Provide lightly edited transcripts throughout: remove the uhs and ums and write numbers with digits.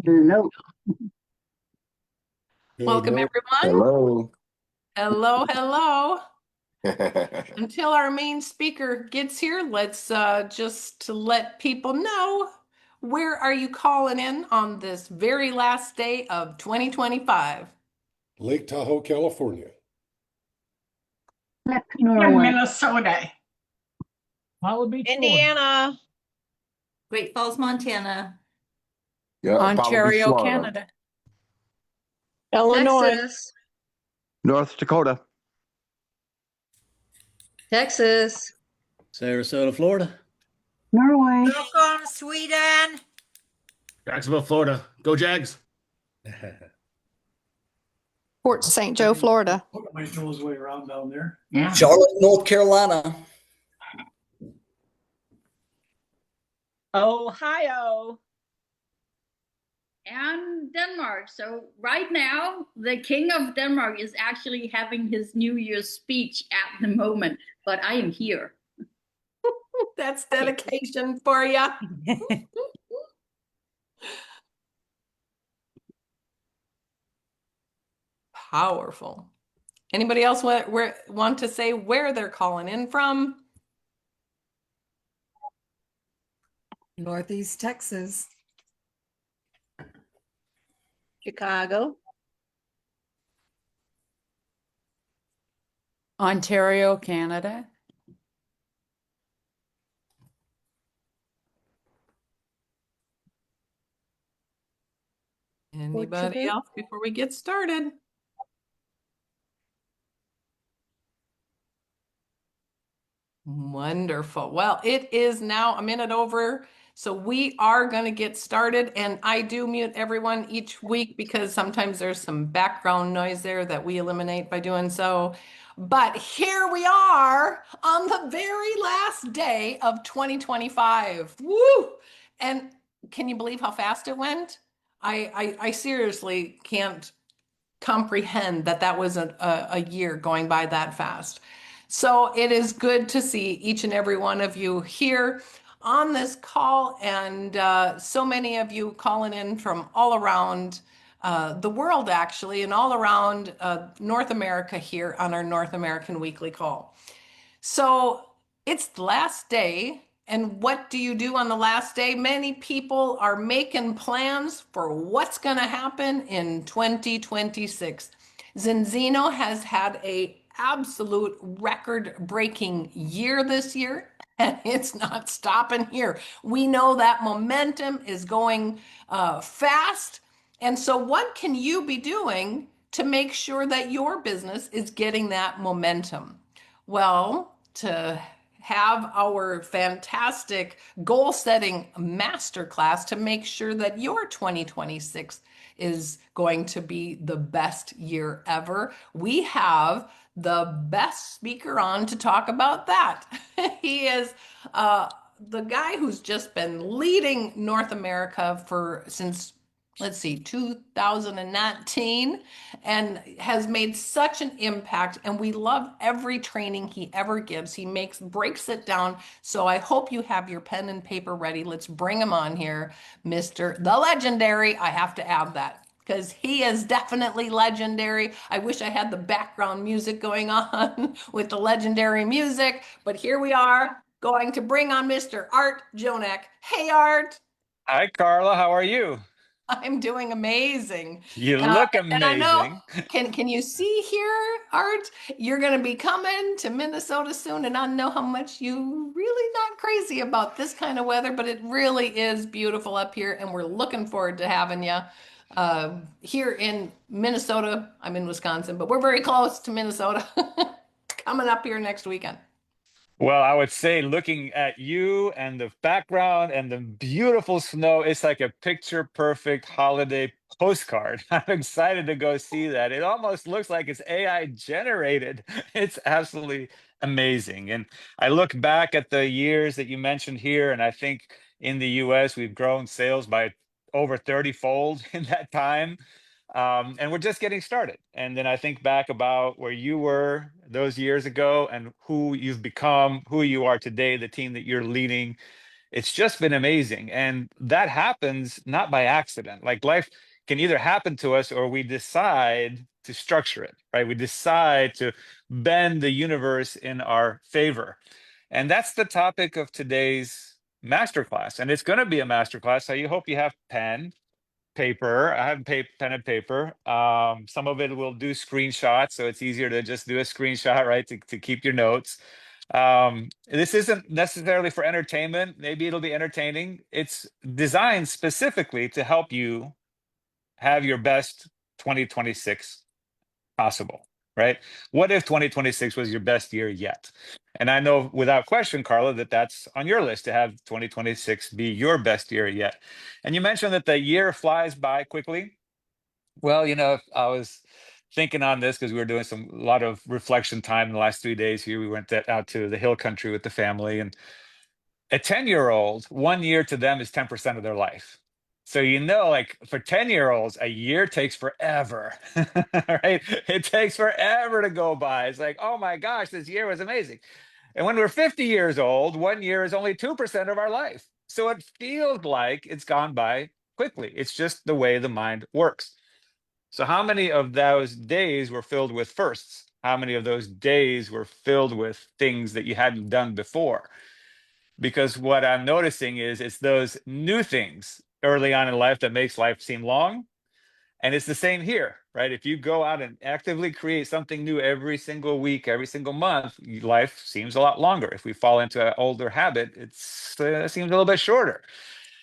Hello. Welcome, Hello. everyone. Hello. Hello. Until our main speaker gets here, let's just to let people know, where are you calling in on this very last day of 2025? Lake Tahoe, California. That's In Norway. Minnesota. Hollow Beach, Florida. Indiana, Great Falls, Montana. Yeah, Ontario, Canada. Illinois, Texas, North Dakota. Texas, Sarasota, Florida. Norway. Stockholm, Sweden, Jacksonville, Florida. Go Jags. Port St. Joe, Florida. Put my nose way around down there. Yeah. Charlotte, North Carolina. Ohio, And Denmark. So right now, the King of Denmark is actually having his New Year's speech at the moment, but I am here. That's dedication for you. Powerful. Anybody else want to say where they're calling in from? Northeast Texas, Chicago, Ontario, Canada. Anybody Portugal. else before we get started? Wonderful. Well, it is now a minute over, so we are going to get started. And I do mute everyone each week because sometimes there's some background noise there that we eliminate by doing so. But here we are on the very last day of 2025. Woo! And can you believe how fast it went? I seriously can't comprehend that that was a year going by that fast. So it is good to see each and every one of you here on this call, and so many of you calling in from all around the world, actually, and all around North America here on our North American Weekly Call. So it's the last day. And what do you do on the last day? Many people are making plans for what's going to happen in 2026. Zinzino has had a absolute record-breaking year this year, and it's not stopping here. We know that momentum is going fast. And so what can you be doing to make sure that your business is getting that momentum? Well, to have our fantastic goal setting masterclass to make sure that your 2026 is going to be the best year ever, we have the best speaker on to talk about that. He is the guy who's just been leading North America since, let's see, 2019, and has made such an impact. And we love every training he ever gives. He breaks it down. So I hope you have your pen and paper ready. Let's bring him on here, Mr. the Legendary. I have to add that because he is definitely legendary. I wish I had the background music going on with the legendary music, but here we are going to bring on Mr. Art Jonak. Hey, Art. Hi, Carla. How are you? I'm doing amazing. You look And I know, amazing. can you see here, Art? You're going to be coming to Minnesota soon, and I know how much you really not crazy about this kind of weather, but it really is beautiful up here, and we're looking forward to having you here in Minnesota. I'm in Wisconsin, but we're very close to Minnesota. Coming up here next weekend. Well, I would say looking at you and the background and the beautiful snow, it's like a picture perfect holiday postcard. I'm excited to go see that. It almost looks like it's AI generated. It's absolutely amazing. And I look back at the years that you mentioned here, and I think in the US, we've grown sales by over 30-fold in that time. And we're just getting started. And then I think back about where you were those years ago and who you've become, who you are today, the team that you're leading. It's just been amazing. And that happens not by accident. Like life can either happen to us or we decide to structure it, right? We decide to bend the universe in our favor. And that's the topic of today's masterclass. And it's going to be a masterclass. So you hope you have paper. I have pen and paper. Some of it will do screenshots, so it's easier to just do a screenshot, right? To keep your notes. This isn't necessarily for entertainment. Maybe it'll be entertaining. It's designed specifically to help you have your best 2026 possible, right? What if 2026 was your best year yet? And I know without question, Carla, that that's on your list to have 2026 be your best year yet. And you mentioned that the year flies by quickly. Well, I was thinking on this because we were doing a lot of reflection time in the last 3 days here. We went out to the hill country with the family, and a 10-year-old, 1 year to them is 10% of their life. So, like for 10-year-olds, a year takes forever, right? It takes forever to go by. It's like, oh my gosh, this year was amazing. And when we're 50 years old, 1 year is only 2% of our life. So it feels like it's gone by quickly. It's just the way the mind works. So how many of those days were filled with firsts? How many of those days were filled with things that you hadn't done before? Because what I'm noticing is it's those new things early on in life that makes life seem long. And it's the same here, right? If you go out and actively create something new every single week, every single month, life seems a lot longer. If we fall into an older habit, it seems a little bit shorter.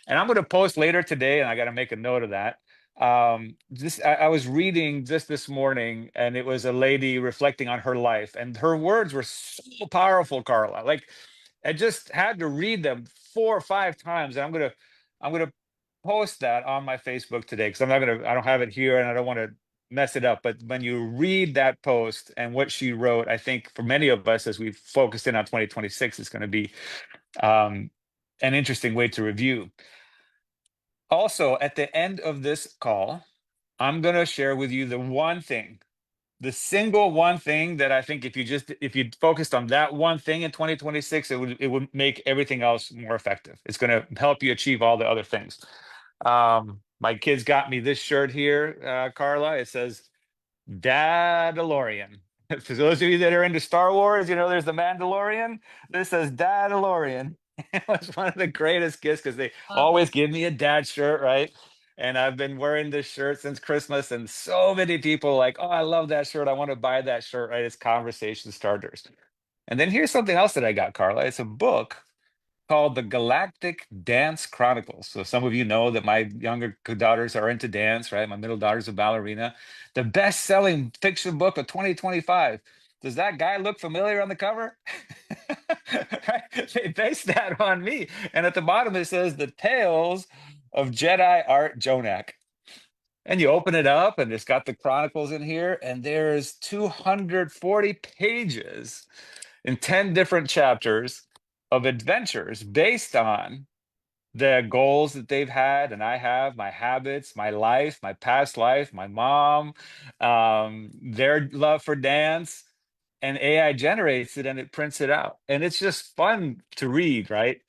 And I'm going to post later today, and I got to make a note of that. I was reading just this morning, and it was a lady reflecting on her life, and her words were so powerful, Carla. Like I just had to read them 4 or 5 times, and I'm gonna post that on my Facebook today because I don't have it here, and I don't want to mess it up. But when you read that post and what she wrote, I think for many of us, as we've focused in on 2026, it's going to be an interesting way to review. Also, at the end of this call, I'm going to share with you the single one thing that I think if you focused on that one thing in 2026, it would make everything else more effective. It's going to help you achieve all the other things. My kids got me this shirt here, Carla. It says Dadalorian. For those of you that are into Star Wars, there's the Mandalorian. This says Dadalorian. It was one of the greatest gifts because they always give me a dad shirt, right? And I've been wearing this shirt since Christmas, and so many people like, oh, I love that shirt. I want to buy that shirt, right? It's conversation starters. And then here's something else that I got, Carla. It's a book called The Galactic Dance Chronicles. So some of you know that my younger daughters are into dance, right? My middle daughter's a ballerina. The best-selling fiction book of 2025. Does that guy look familiar on the cover? Right? They based that on me. And at the bottom it says The Tales of Jedi Art Jonak. And you open it up and it's got the chronicles in here, and there's 240 pages in 10 different chapters of adventures based on the goals that they've had and I have, my habits, my life, my past life, my mom, their love for dance, and AI generates it and it prints it out. And it's just fun to read, right?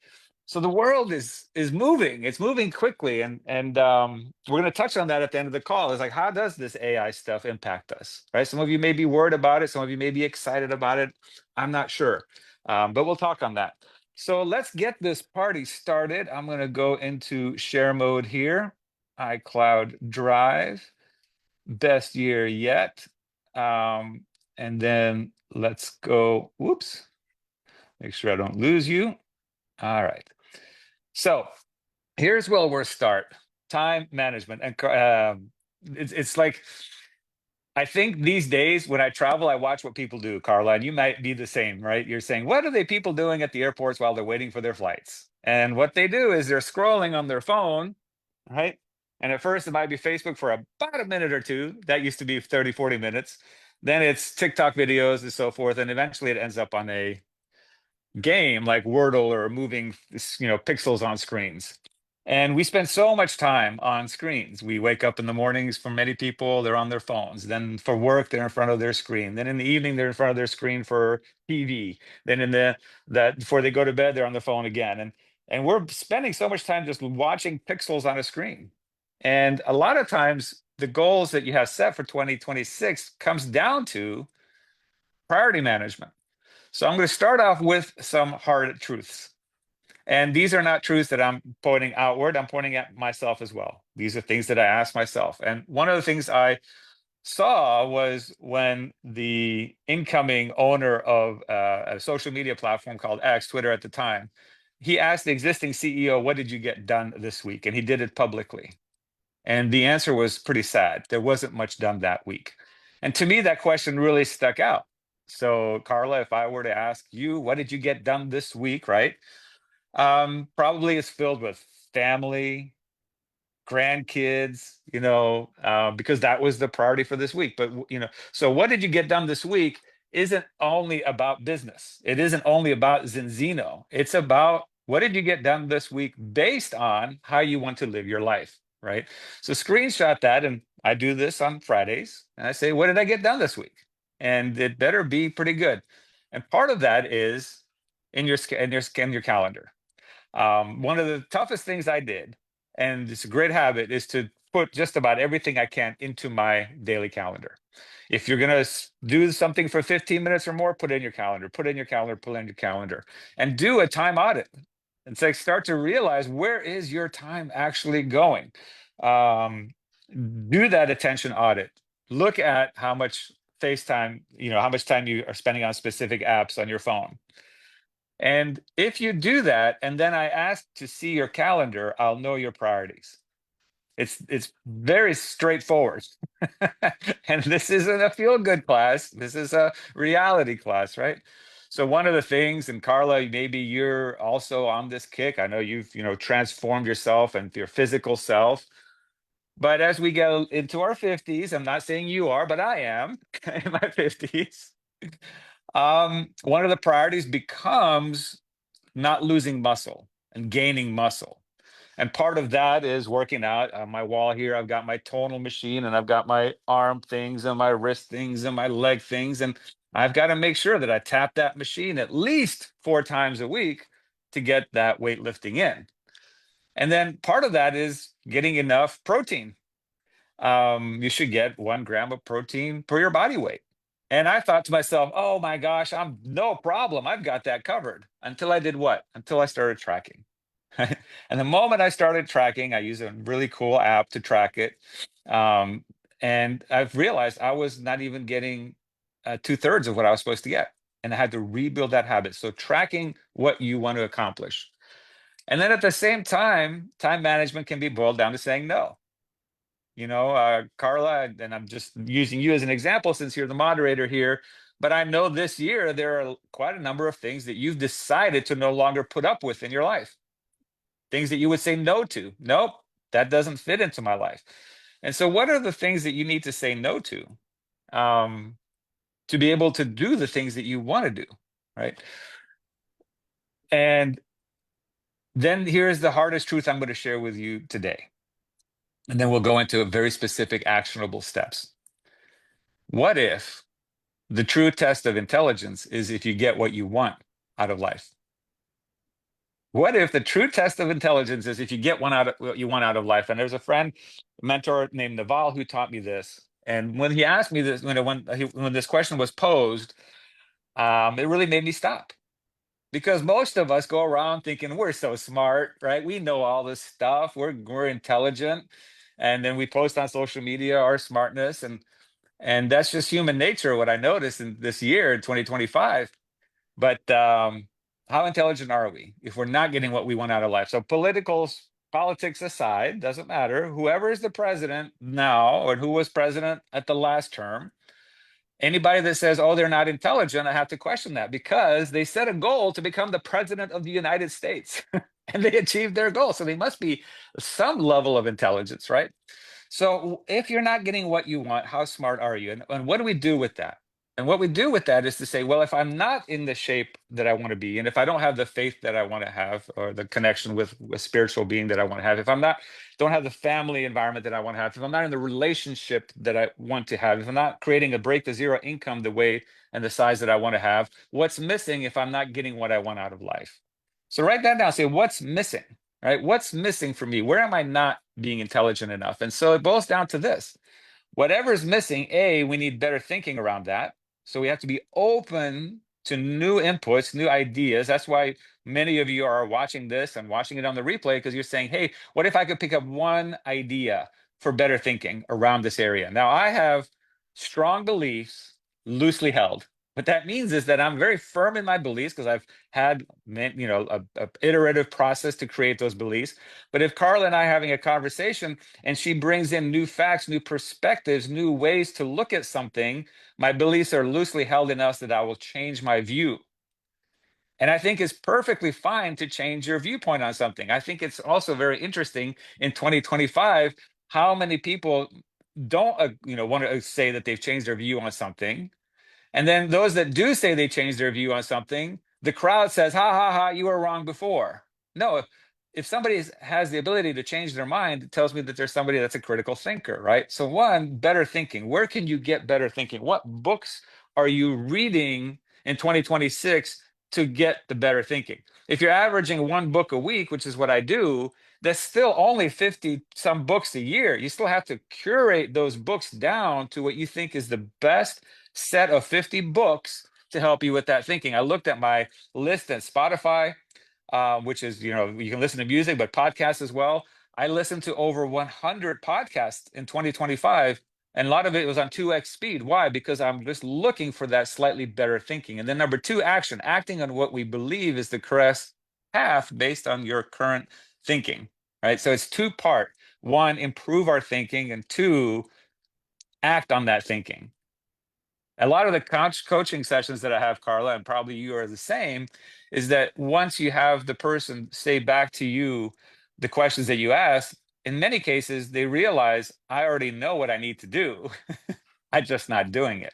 So the world is moving. It's moving quickly, and we're going to touch on that at the end of the call. It's like, how does this AI stuff impact us, right? Some of you may be worried about it. Some of you may be excited about it. I'm not sure, but we'll talk on that. So let's get this party started. I'm going to go into share mode here. iCloud Drive, best year yet. And then let's go. Whoops. Make sure I don't lose you. All right. So here's where we'll start. Time management. And it's like, I think these days when I travel, I watch what people do, Carla, and you might be the same, right? You're saying, what are they people doing at the airports while they're waiting for their flights? And what they do is they're scrolling on their phone, right? And at first it might be Facebook for about a minute or two. That used to be 30, 40 minutes. Then it's TikTok videos and so forth. And eventually it ends up on a game like Wordle or moving, pixels on screens. And we spend so much time on screens. We wake up in the mornings, for many people, they're on their phones. Then for work, they're in front of their screen. Then in the evening, they're in front of their screen for TV. Then before they go to bed, they're on the phone again. And And we're spending so much time just watching pixels on a screen. And a lot of times the goals that you have set for 2026 comes down to priority management. So I'm going to start off with some hard truths. And these are not truths that I'm pointing outward. I'm pointing at myself as well. These are things that I ask myself. And one of the things I saw was when the incoming owner of a social media platform called X, Twitter at the time, he asked the existing CEO, "What did you get done this week?" And he did it publicly. And the answer was pretty sad. There wasn't much done that week. And to me, that question really stuck out. So, Carla, if I were to ask you, what did you get done this week, right? Probably it's filled with family, grandkids, because that was the priority for this week. But, so what did you get done this week isn't only about business. It isn't only about Zinzino. It's about what did you get done this week based on how you want to live your life, right? So screenshot that. And I do this on Fridays. And I say, what did I get done this week? And it better be pretty good. And part of that is in your calendar. One of the toughest things I did, and it's a great habit, is to put just about everything I can into my daily calendar. If you're going to do something for 15 minutes or more, put it in your calendar, put it in your calendar, put it in your calendar, and do a time audit. And so start to realize, where is your time actually going? Do that attention audit. Look at how much FaceTime, how much time you are spending on specific apps on your phone. And if you do that, and then I ask to see your calendar, I'll know your priorities. It's very straightforward. And this isn't a feel-good class. This is a reality class, right? So one of the things, and Carla, maybe you're also on this kick. I know you've, transformed yourself and your physical self. But as we get into our 50s, I'm not saying you are, but I am in my 50s. One of the priorities becomes not losing muscle and gaining muscle. And part of that is working out. On my wall here, I've got my tonal machine, and I've got my arm things and my wrist things and my leg things. And I've got to make sure that I tap that machine at least 4 times a week to get that weightlifting in. And then part of that is getting enough protein. You should get 1 gram of protein per your body weight. And I thought to myself, oh my gosh, I'm no problem. I've got that covered. Until I did what? Until I started tracking. And the moment I started tracking, I use a really cool app to track it. And I've realized I was not even getting 2/3 of what I was supposed to get. And I had to rebuild that habit. So tracking what you want to accomplish. And then at the same time management can be boiled down to saying no. Carla, and I'm just using you as an example since you're the moderator here, but I know this year there are quite a number of things that you've decided to no longer put up with in your life. Things that you would say no to. Nope, that doesn't fit into my life. And so what are the things that you need to say no to be able to do the things that you want to do, right? And then here's the hardest truth I'm going to share with you today. And then we'll go into very specific actionable steps. What if the true test of intelligence is if you get what you want out of life? What if the true test of intelligence is if you get what you want out of life? And there's a friend, a mentor named Naval, who taught me this. And when he asked me this, when this question was posed, it really made me stop. Because most of us go around thinking we're so smart, right? We know all this stuff. We're intelligent. And then we post on social media our smartness. And that's just human nature, what I noticed in this year, in 2025. But how intelligent are we if we're not getting what we want out of life? So politics aside, doesn't matter. Whoever is the president now, or who was president at the last term, anybody that says, oh, they're not intelligent, I have to question that, because they set a goal to become the president of the United States and they achieved their goal. So they must be some level of intelligence, right? So if you're not getting what you want, how smart are you? And what do we do with that? And what we do with that is to say, well, if I'm not in the shape that I want to be, and if I don't have the faith that I want to have, or the connection with a spiritual being that I want to have, if I'm not, don't have the family environment that I want to have, if I'm not in the relationship that I want to have, if I'm not creating a break to zero income the way and the size that I want to have, what's missing if I'm not getting what I want out of life? So write that down. Say, what's missing, right? What's missing for me? Where am I not being intelligent enough? And so it boils down to this. Whatever's missing, we need better thinking around that. So we have to be open to new inputs, new ideas. That's why many of you are watching this and watching it on the replay, because you're saying, hey, what if I could pick up one idea for better thinking around this area? Now, I have strong beliefs, loosely held. What that means is that I'm very firm in my beliefs because I've had, a iterative process to create those beliefs. But if Carla and I are having a conversation and she brings in new facts, new perspectives, new ways to look at something, my beliefs are loosely held enough that I will change my view. And I think it's perfectly fine to change your viewpoint on something. I think it's also very interesting in 2025 how many people don't, want to say that they've changed their view on something. And then those that do say they changed their view on something, the crowd says, ha, ha, ha, you were wrong before. No, if somebody has the ability to change their mind, it tells me that there's somebody that's a critical thinker, right? So one, better thinking. Where can you get better thinking? What books are you reading in 2026 to get the better thinking? If you're averaging one book a week, which is what I do, that's still only 50 some books a year. You still have to curate those books down to what you think is the best set of 50 books to help you with that thinking. I looked at my list at Spotify, which is, you can listen to music, but podcasts as well. I listened to over 100 podcasts in 2025, and a lot of it was on 2x speed. Why? Because I'm just looking for that slightly better thinking. And then number two, action, acting on what we believe is the correct path based on your current thinking, right? So it's two-part. One, improve our thinking, and two, act on that thinking. A lot of the coaching sessions that I have, Carla, and probably you are the same, is that once you have the person say back to you the questions that you ask, in many cases, they realize, I already know what I need to do. I'm just not doing it.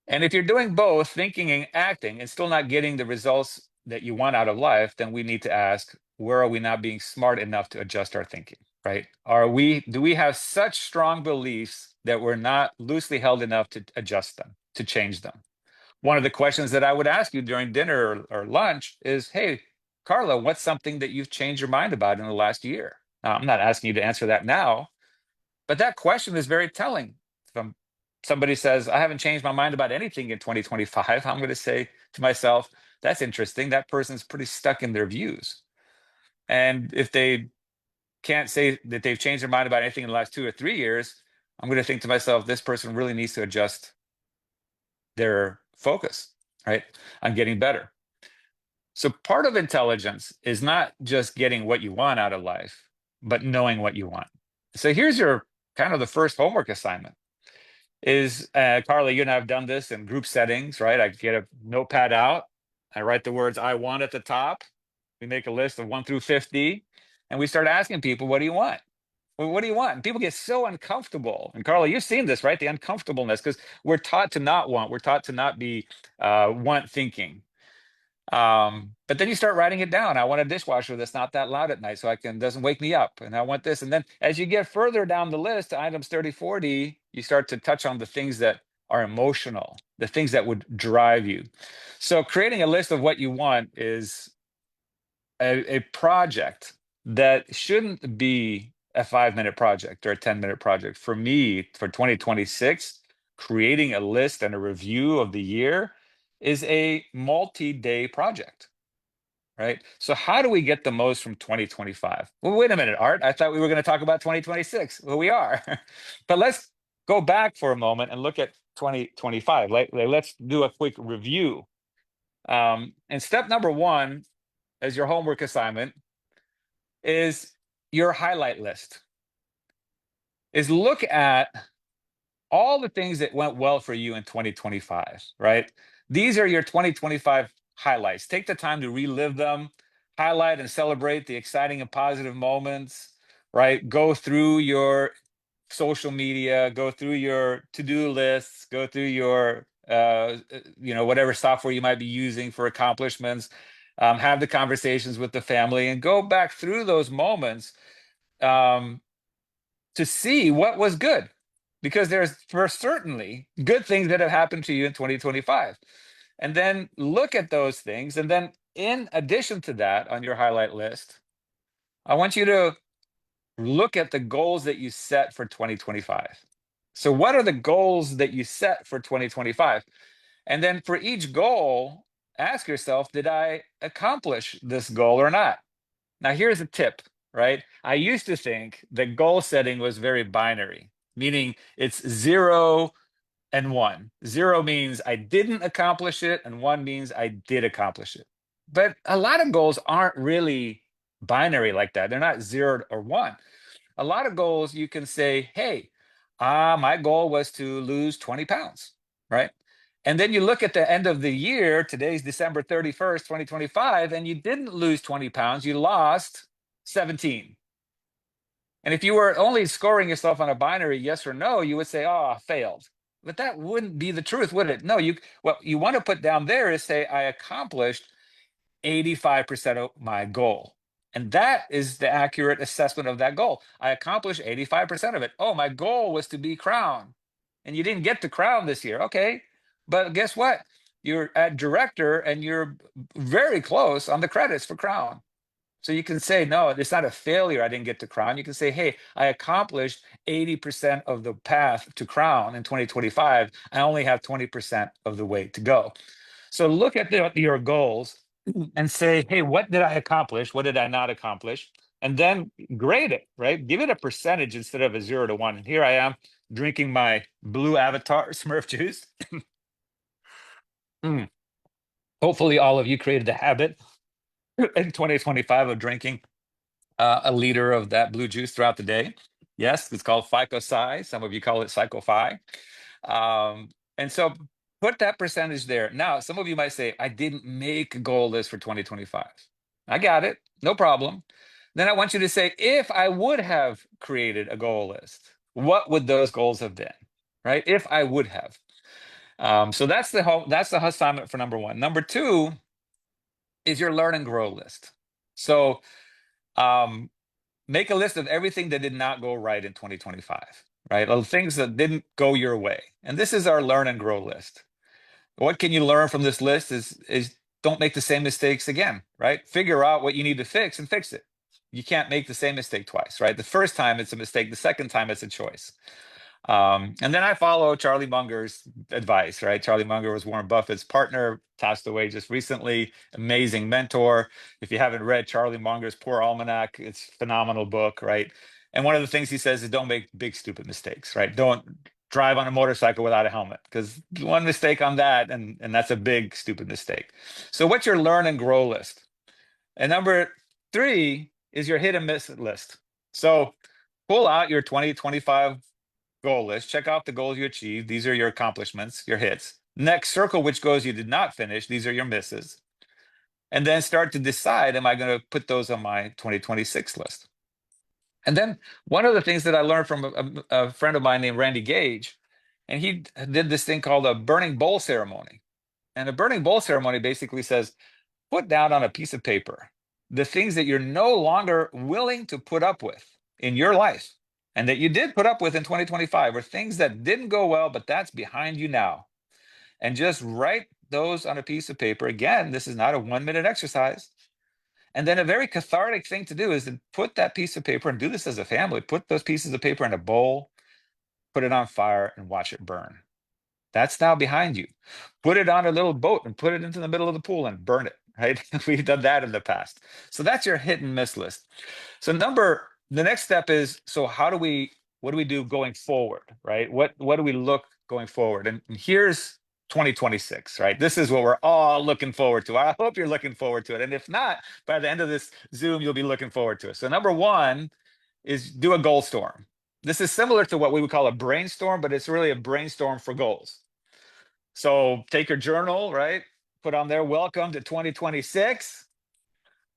And if you're doing both, thinking and acting, and still not getting the results that you want out of life, then we need to ask, where are we not being smart enough to adjust our thinking, right? Do we have such strong beliefs that we're not loosely held enough to adjust them, to change them? One of the questions that I would ask you during dinner or lunch is, hey, Carla, what's something that you've changed your mind about in the last year? Now, I'm not asking you to answer that now, but that question is very telling. If somebody says, I haven't changed my mind about anything in 2025, I'm going to say to myself, that's interesting. That person's pretty stuck in their views. And if they can't say that they've changed their mind about anything in the last 2 or 3 years, I'm going to think to myself, this person really needs to adjust their focus, right, on getting better. So part of intelligence is not just getting what you want out of life, but knowing what you want. So here's your kind of the first homework assignment is, Carla, you and I have done this in group settings, right? I get a notepad out. I write the words I want at the top. We make a list of 1 through 50, and we start asking people, what do you want? Well, what do you want? And people get so uncomfortable. And Carla, you've seen this, right? The uncomfortableness, because we're taught to not want. We're taught to not be want thinking. But then you start writing it down. I want a dishwasher that's not that loud at night so doesn't wake me up. And I want this. And then as you get further down the list, items 30, 40, you start to touch on the things that are emotional, the things that would drive you. So creating a list of what you want is a project that shouldn't be a 5-minute project or a 10-minute project. For me, for 2026, creating a list and a review of the year is a multi-day project, right? So how do we get the most from 2025? Well, wait a minute, Art. I thought we were going to talk about 2026. Well, we are. But let's go back for a moment and look at 2025. Let's do a quick review. And step number one, as your homework assignment, is your highlight list. Is look at all the things that went well for you in 2025, right? These are your 2025 highlights. Take the time to relive them, highlight and celebrate the exciting and positive moments, right? Go through your social media, go through your to-do lists, go through your, whatever software you might be using for accomplishments, have the conversations with the family and go back through those moments to see what was good, because there's for certainly good things that have happened to you in 2025. And then look at those things. And then in addition to that, on your highlight list, I want you to look at the goals that you set for 2025. So what are the goals that you set for 2025? And then for each goal, ask yourself, did I accomplish this goal or not? Now, here's a tip, right? I used to think that goal setting was very binary, meaning it's 0 and 1. 0 means I didn't accomplish it, and 1 means I did accomplish it. But a lot of goals aren't really binary like that. They're not 0 or 1. A lot of goals you can say, hey, my goal was to lose 20 pounds, right? And then you look at the end of the year, today's December 31st, 2025, and you didn't lose 20 pounds, you lost 17. And if you were only scoring yourself on a binary yes or no, you would say, oh, I failed. But that wouldn't be the truth, would it? No, what you want to put down there is say, I accomplished 85% of my goal. And that is the accurate assessment of that goal. I accomplished 85% of it. Oh, my goal was to be crown. And you didn't get the crown this year. Okay. But guess what? You're at director and you're very close on the credits for crown. So you can say, no, it's not a failure. I didn't get to crown. You can say, hey, I accomplished 80% of the path to crown in 2025. I only have 20% of the way to go. So look at your goals and say, hey, what did I accomplish? What did I not accomplish? And then grade it, right? Give it a percentage instead of a 0 to 1. And here I am drinking my blue Avatar Smurf juice. Hopefully all of you created the habit in 2025 of drinking a liter of that blue juice throughout the day. Yes, it's called FICO-Sci. Some of you call it Psycho-Fi. And so put that percentage there. Now, some of you might say, I didn't make a goal list for 2025. I got it. No problem. Then I want you to say, if I would have created a goal list, what would those goals have been? Right? If I would have. So that's the assignment for number 1. Number 2 is your learn and grow list. So make a list of everything that did not go right in 2025, right? Of things that didn't go your way. And this is our learn and grow list. What can you learn from this list is don't make the same mistakes again, right? Figure out what you need to fix and fix it. You can't make the same mistake twice, right? The first time it's a mistake, the second time it's a choice. And then I follow Charlie Munger's advice, right? Charlie Munger was Warren Buffett's partner, passed away just recently, amazing mentor. If you haven't read Charlie Munger's Poor Almanac, it's a phenomenal book, right? And one of the things he says is don't make big, stupid mistakes, right? Don't drive on a motorcycle without a helmet, because one mistake on that, and that's a big, stupid mistake. So what's your learn and grow list? And number 3 is your hit and miss list. So pull out your 2025 goal list, check out the goals you achieved. These are your accomplishments, your hits. Next, circle which goals you did not finish. These are your misses. And then start to decide, am I going to put those on my 2026 list? And then one of the things that I learned from a friend of mine named Randy Gage, and he did this thing called a burning bowl ceremony. And a burning bowl ceremony basically says, put down on a piece of paper the things that you're no longer willing to put up with in your life, and that you did put up with in 2025, or things that didn't go well, but that's behind you now. And just write those on a piece of paper. Again, this is not a 1-minute exercise. And then a very cathartic thing to do is to put that piece of paper, and do this as a family, put those pieces of paper in a bowl, put it on fire, and watch it burn. That's now behind you. Put it on a little boat and put it into the middle of the pool and burn it, right? We've done that in the past. So that's your hit and miss list. So the next step is, so what do we do going forward, right? What do we look going forward? And here's 2026, right? This is what we're all looking forward to. I hope you're looking forward to it. And if not, by the end of this Zoom, you'll be looking forward to it. So number 1 is do a goal storm. This is similar to what we would call a brainstorm, but it's really a brainstorm for goals. So take your journal, right? Put on there, welcome to 2026.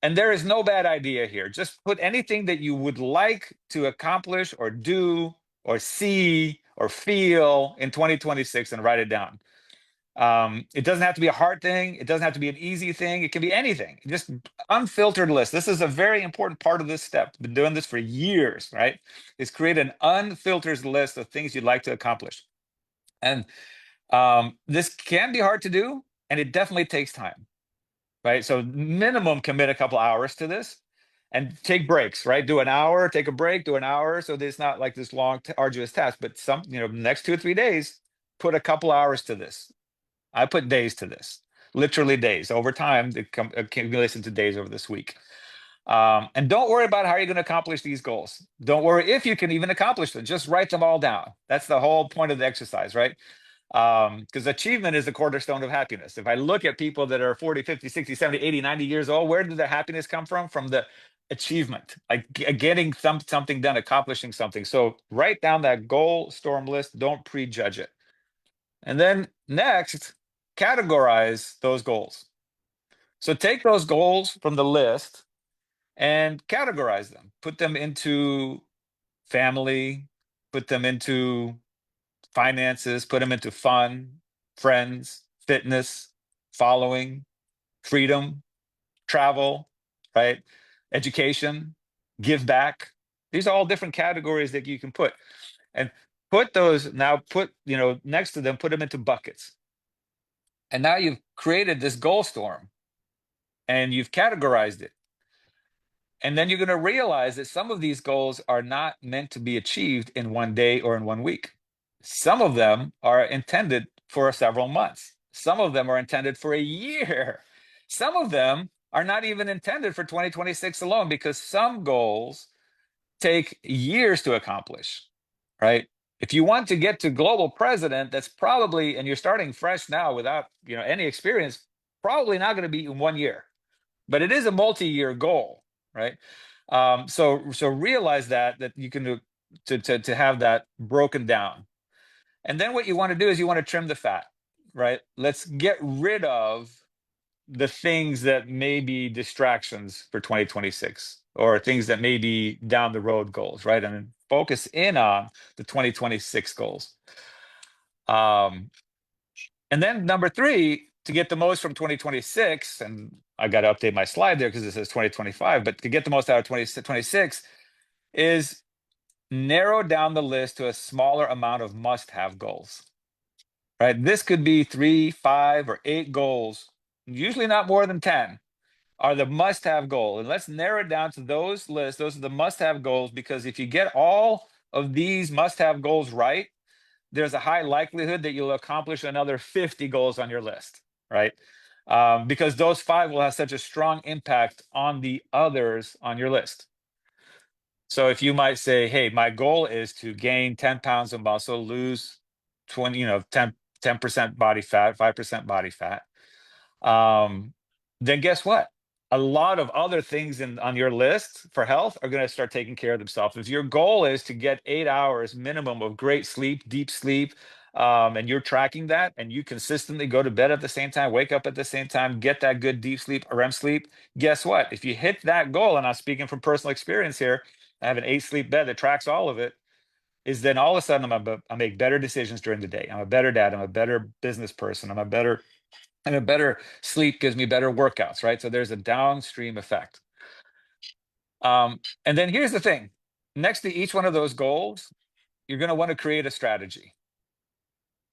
And there is no bad idea here. Just put anything that you would like to accomplish or do or see or feel in 2026 and write it down. It doesn't have to be a hard thing. It doesn't have to be an easy thing. It can be anything. Just unfiltered list. This is a very important part of this step. Been doing this for years, right? Is create an unfiltered list of things you'd like to accomplish. And this can be hard to do. and it definitely takes time, right? So minimum commit a couple hours to this and take breaks, right? Do an hour, take a break, do an hour. So there's not like this long, arduous task, but next 2 or 3 days, put a couple hours to this. I put days to this, literally days. Over time, it accumulates into days over this week. And don't worry about how you're going to accomplish these goals. Don't worry if you can even accomplish them. Just write them all down. That's the whole point of the exercise, right? Because achievement is the cornerstone of happiness. If I look at people that are 40, 50, 60, 70, 80, 90 years old, where did their happiness come from? From the achievement, like getting something done, accomplishing something. So write down that goal storm list. Don't prejudge it. And then next, categorize those goals. So take those goals from the list and categorize them. Put them into family, put them into finances, put them into fun, friends, fitness, following, freedom, travel, right? Education, give back. These are all different categories that you can put. And put those, now put, next to them, put them into buckets. And now you've created this goal storm and you've categorized it. And then you're going to realize that some of these goals are not meant to be achieved in one day or in one week. Some of them are intended for several months. Some of them are intended for a year. Some of them are not even intended for 2026 alone, because some goals take years to accomplish, right? If you want to get to global president, that's probably, and you're starting fresh now without any experience, probably not going to be in 1 year, but it is a multi-year goal, right? So realize that you can do to have that broken down. And then what you want to do is you want to trim the fat, right? Let's get rid of the things that may be distractions for 2026 or things that may be down the road goals, right? And focus in on the 2026 goals. And then number 3, to get the most from 2026, and I got to update my slide there because it says 2025, but to get the most out of 2026 is narrow down the list to a smaller amount of must-have goals, right? This could be 3, 5, or 8 goals, usually not more than 10, are the must-have goal. And let's narrow it down to those lists. Those are the must-have goals, because if you get all of these must-have goals right, there's a high likelihood that you'll accomplish another 50 goals on your list, right? Because those 5 will have such a strong impact on the others on your list. So if you might say, hey, my goal is to gain 10 pounds of muscle, lose 10% body fat, 5% body fat, then guess what? A lot of other things on your list for health are going to start taking care of themselves. If your goal is to get 8 hours minimum of great sleep, deep sleep, and you're tracking that, and you consistently go to bed at the same time, wake up at the same time, get that good deep sleep, REM sleep, guess what? If you hit that goal, and I'm speaking from personal experience here, I have an 8 sleep bed that tracks all of it, is then all of a sudden I make better decisions during the day. I'm a better dad. I'm a better business person. I'm a better sleep gives me better workouts, right? So there's a downstream effect. And then here's the thing. Next to each one of those goals, you're going to want to create a strategy,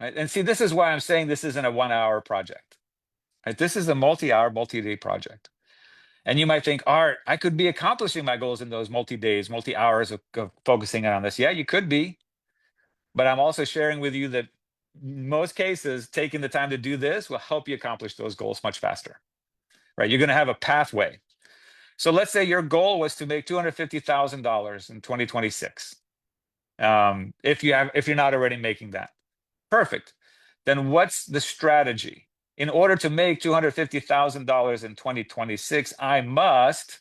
right? And see, this is why I'm saying this isn't a 1-hour project, right? This is a multi-hour, multi-day project. And you might think, Art, I could be accomplishing my goals in those multi-days, multi-hours of focusing on this. Yeah, you could be. But I'm also sharing with you that in most cases, taking the time to do this will help you accomplish those goals much faster, right? You're going to have a pathway. So let's say your goal was to make $250,000 in 2026. If you're not already making that, perfect. Then what's the strategy? In order to make $250,000 in 2026, I must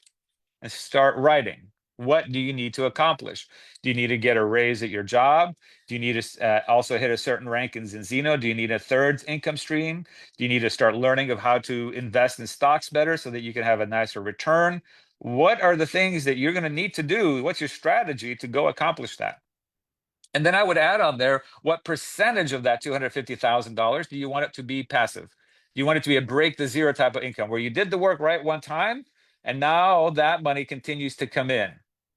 start writing. What do you need to accomplish? Do you need to get a raise at your job? Do you need to also hit a certain rank in Zinzino? Do you need a third income stream? Do you need to start learning of how to invest in stocks better so that you can have a nicer return? What are the things that you're going to need to do? What's your strategy to go accomplish that? And then I would add on there, what percentage of that $250,000 do you want it to be passive? Do you want it to be a break the zero type of income where you did the work right one time and now that money continues to come in,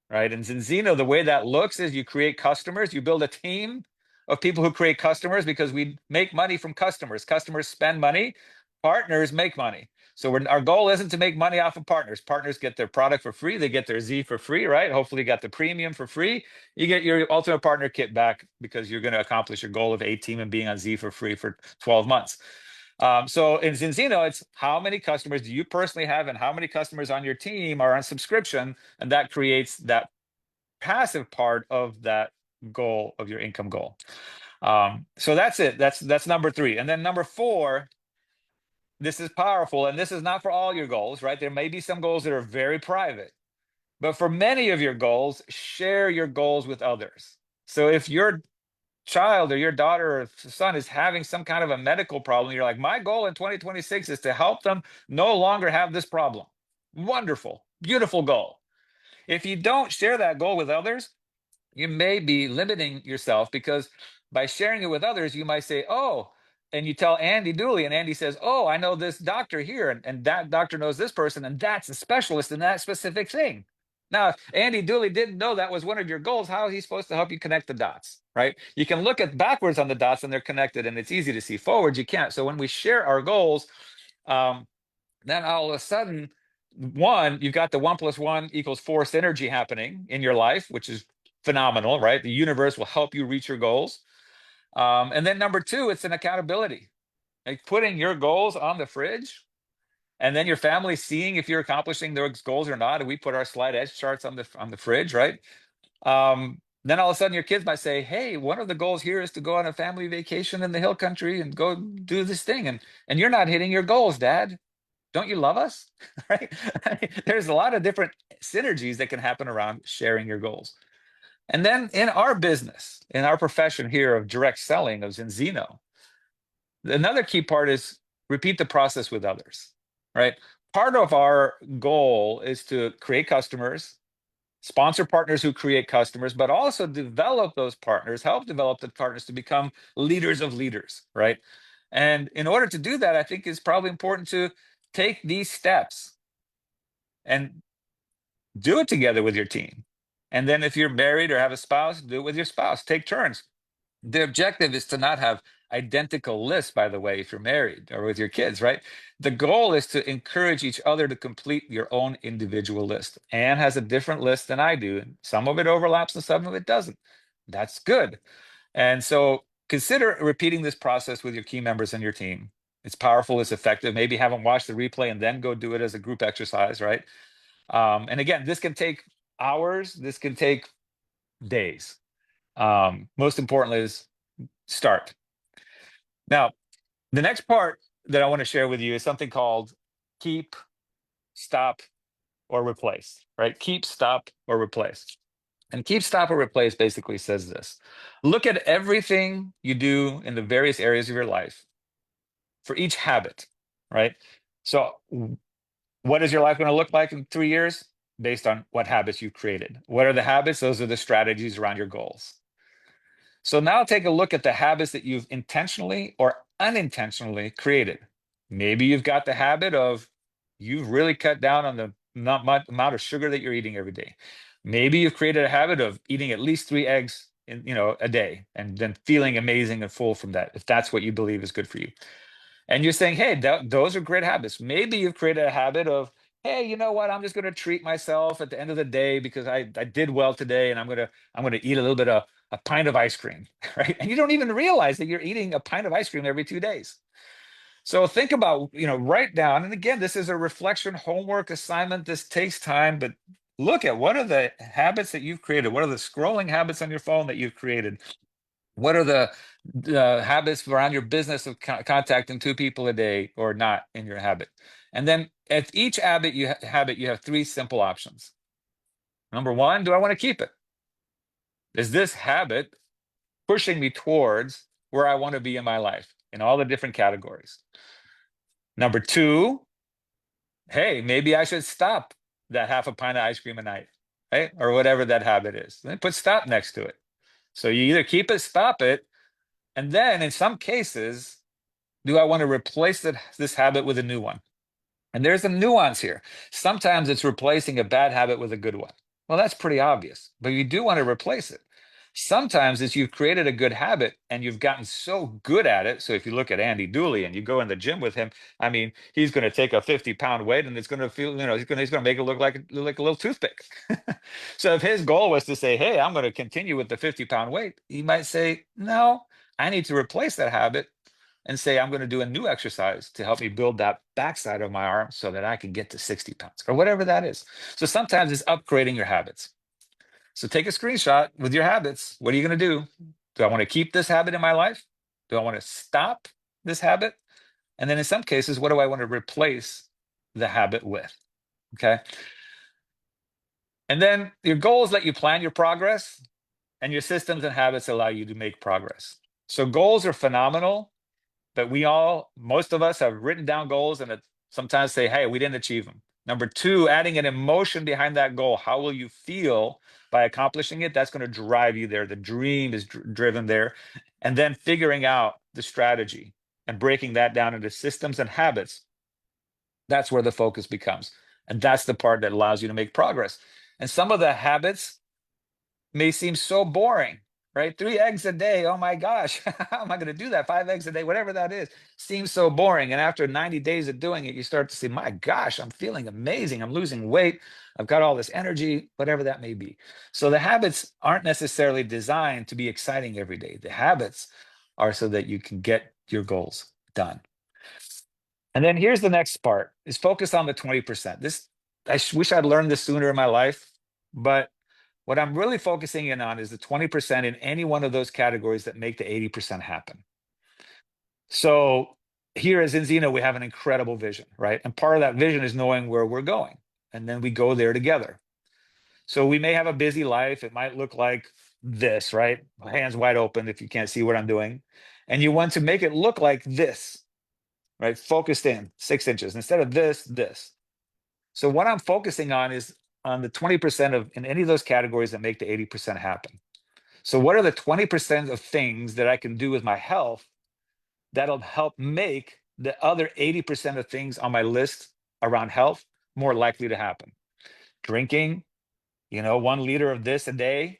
right? And Zinzino, the way that looks is you create customers, you build a team of people who create customers because we make money from customers. Customers spend money, Partners make money. So our goal isn't to make money off of partners. Partners get their product for free. They get their Z for free, right? Hopefully you got the premium for free. You get your ultimate partner kit back because you're going to accomplish your goal of A team and being on Z for free for 12 months. So in Zinzino, it's how many customers do you personally have and how many customers on your team are on subscription, and that creates that passive part of that goal, of your income goal. So that's it. That's number 3. And then number 4, this is powerful, and this is not for all your goals, right? There may be some goals that are very private, but for many of your goals, share your goals with others. So if your child or your daughter or son is having some kind of a medical problem, you're like, my goal in 2026 is to help them no longer have this problem. Wonderful, beautiful goal. If you don't share that goal with others, you may be limiting yourself, because by sharing it with others, you might say, oh, and you tell Andy Dooley, and Andy says, oh, I know this doctor here, and that doctor knows this person, and that's a specialist in that specific thing. Now, if Andy Dooley didn't know that was one of your goals, how is he supposed to help you connect the dots, right? You can look at backwards on the dots and they're connected, and it's easy to see. Forwards, you can't. So when we share our goals, then all of a sudden, you've got the 1 + 1 = 4 synergy happening in your life, which is phenomenal, right? The universe will help you reach your goals. And then number 2, it's an accountability, like putting your goals on the fridge, and then your family seeing if you're accomplishing those goals or not. And we put our slide edge charts on the fridge, right? Then all of a sudden your kids might say, hey, one of the goals here is to go on a family vacation in the hill country and go do this thing. And you're not hitting your goals, Dad. Don't you love us? Right? There's a lot of different synergies that can happen around sharing your goals. And then in our business, in our profession here of direct selling, of Zinzino, another key part is repeat the process with others, right? Part of our goal is to create customers, sponsor partners who create customers, but also develop those partners, help develop the partners to become leaders of leaders, right? And in order to do that, I think it's probably important to take these steps and do it together with your team. And then if you're married or have a spouse, do it with your spouse. Take turns. The objective is to not have identical lists, by the way, if you're married or with your kids, right? The goal is to encourage each other to complete your own individual list. Anne has a different list than I do. Some of it overlaps and some of it doesn't. That's good. And so consider repeating this process with your key members and your team. It's powerful, it's effective. Maybe have them watch the replay and then go do it as a group exercise, right? And again, this can take hours, this can take days. Most importantly is start. Now, the next part that I want to share with you is something called keep, stop, or replace, right? Keep, stop, or replace. And keep, stop, or replace basically says this. Look at everything you do in the various areas of your life for each habit, right? So what is your life going to look like in 3 years? Based on what habits you've created. What are the habits? Those are the strategies around your goals. So now take a look at the habits that you've intentionally or unintentionally created. Maybe you've got the habit of you've really cut down on the amount of sugar that you're eating every day. Maybe you've created a habit of eating at least 3 eggs a day, and then feeling amazing and full from that, if that's what you believe is good for you. And you're saying, hey, those are great habits. Maybe you've created a habit of, hey, you know what? I'm just going to treat myself at the end of the day because I did well today, and I'm going to eat a little bit of a pint of ice cream, right? And you don't even realize that you're eating a pint of ice cream every 2 days. So think about, write down. And again, this is a reflection homework assignment. This takes time, but look at what are the habits that you've created? What are the scrolling habits on your phone that you've created? What are the habits around your business of contacting 2 people a day or not in your habit? And then at each habit you have 3 simple options. Number 1, do I want to keep it? Is this habit pushing me towards where I want to be in my life in all the different categories? Number 2, hey, maybe I should stop that half a pint of ice cream a night, right? Or whatever that habit is. Then put stop next to it. So you either keep it, stop it, and then in some cases, do I want to replace this habit with a new one? And there's a nuance here. Sometimes it's replacing a bad habit with a good one. Well, that's pretty obvious, but you do want to replace it. Sometimes it's you've created a good habit and you've gotten so good at it. So if you look at Andy Dooley and you go in the gym with him, I mean, he's going to take a 50-pound weight and it's going to feel, he's going to make it look like a little toothpick. So if his goal was to say, hey, I'm going to continue with the 50-pound weight, he might say, no, I need to replace that habit and say, I'm going to do a new exercise to help me build that backside of my arm so that I can get to 60 pounds or whatever that is. So sometimes it's upgrading your habits. So take a screenshot with your habits. What are you going to do? Do I want to keep this habit in my life? Do I want to stop this habit? And then in some cases, what do I want to replace the habit with? Okay. And then your goals let you plan your progress, and your systems and habits allow you to make progress. So goals are phenomenal, but most of us have written down goals and sometimes say, hey, we didn't achieve them. Number two, adding an emotion behind that goal. How will you feel by accomplishing it? That's going to drive you there. The dream is driven there. And then figuring out the strategy and breaking that down into systems and habits. That's where the focus becomes. And that's the part that allows you to make progress. And some of the habits may seem so boring, right? 3 eggs a day. Oh my gosh, how am I going to do that? 5 eggs a day, whatever that is, seems so boring. And after 90 days of doing it, you start to say, my gosh, I'm feeling amazing. I'm losing weight. I've got all this energy, whatever that may be. So the habits aren't necessarily designed to be exciting every day. The habits are so that you can get your goals done. And then here's the next part, is focus on the 20%. I wish I'd learned this sooner in my life, but what I'm really focusing in on is the 20% in any one of those categories that make the 80% happen. So here as Enzino, we have an incredible vision, right? And part of that vision is knowing where we're going. And then we go there together. So we may have a busy life. It might look like this, right? Hands wide open if you can't see what I'm doing. And you want to make it look like this, right? Focused in 6 inches instead of this. So what I'm focusing on is on the 20% of in any of those categories that make the 80% happen. So what are the 20% of things that I can do with my health that'll help make the other 80% of things on my list around health more likely to happen? Drinking, 1 liter of this a day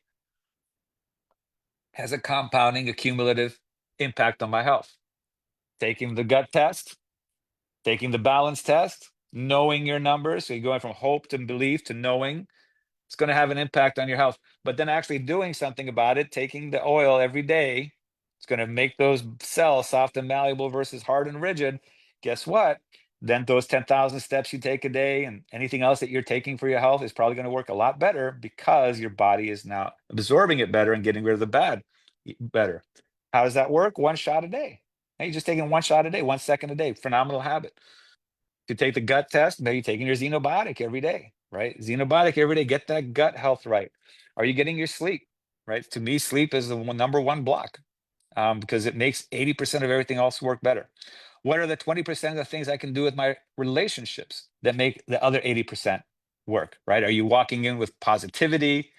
has a compounding accumulative impact on my health. Taking the gut test, taking the balance test, knowing your numbers. So you're going from hope to belief to knowing. It's going to have an impact on your health. But then actually doing something about it, taking the oil every day, it's going to make those cells soft and malleable versus hard and rigid. Guess what? Then those 10,000 steps you take a day and anything else that you're taking for your health is probably going to work a lot better because your body is now absorbing it better and getting rid of the bad better. How does that work? 1 shot a day. Hey, you're just taking 1 shot a day, 1 second a day. Phenomenal habit. To take the gut test, maybe taking your xenobiotic every day, right? Xenobiotic every day, get that gut health right. Are you getting your sleep, right? To me, sleep is the number one block because it makes 80% of everything else work better. What are the 20% of the things I can do with my relationships that make the other 80% work, right? Are you walking in with positivity?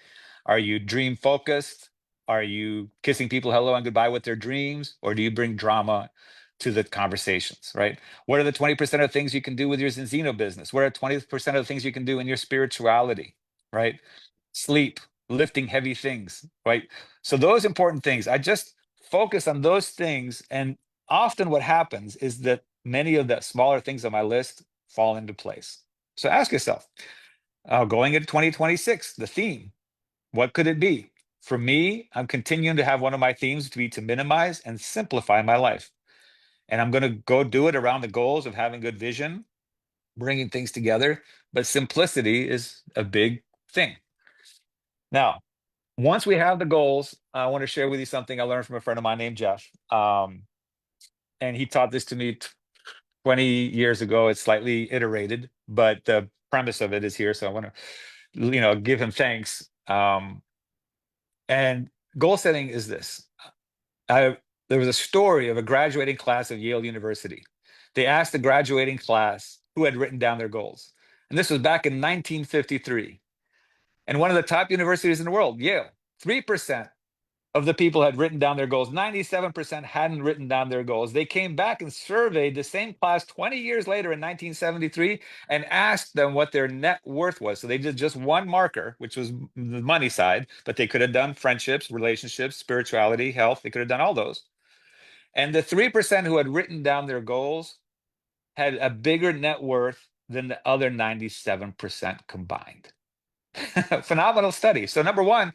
Are you dream focused? Are you kissing people hello and goodbye with their dreams? Or do you bring drama to the conversations, right? What are the 20% of things you can do with your Zinzino business? What are 20% of the things you can do in your spirituality, right? Sleep, lifting heavy things, right? So those important things, I just focus on those things. And often what happens is that many of the smaller things on my list fall into place. So ask yourself, going into 2026, the theme, what could it be? For me, I'm continuing to have one of my themes to be to minimize and simplify my life. And I'm going to go do it around the goals of having good vision, bringing things together. But simplicity is a big thing. Now, once we have the goals, I want to share with you something I learned from a friend of mine named Jeff. And he taught this to me 20 years ago. It's slightly iterated, but the premise of it is here. So I want to, give him thanks. And goal setting is this. There was a story of a graduating class of Yale University. They asked the graduating class who had written down their goals. And this was back in 1953. And one of the top universities in the world, Yale, 3% of the people had written down their goals. 97% hadn't written down their goals. They came back and surveyed the same class 20 years later in 1973 and asked them what their net worth was. So they did just one marker, which was the money side, but they could have done friendships, relationships, spirituality, health. They could have done all those. And the 3% who had written down their goals had a bigger net worth than the other 97% combined. Phenomenal study. So number one,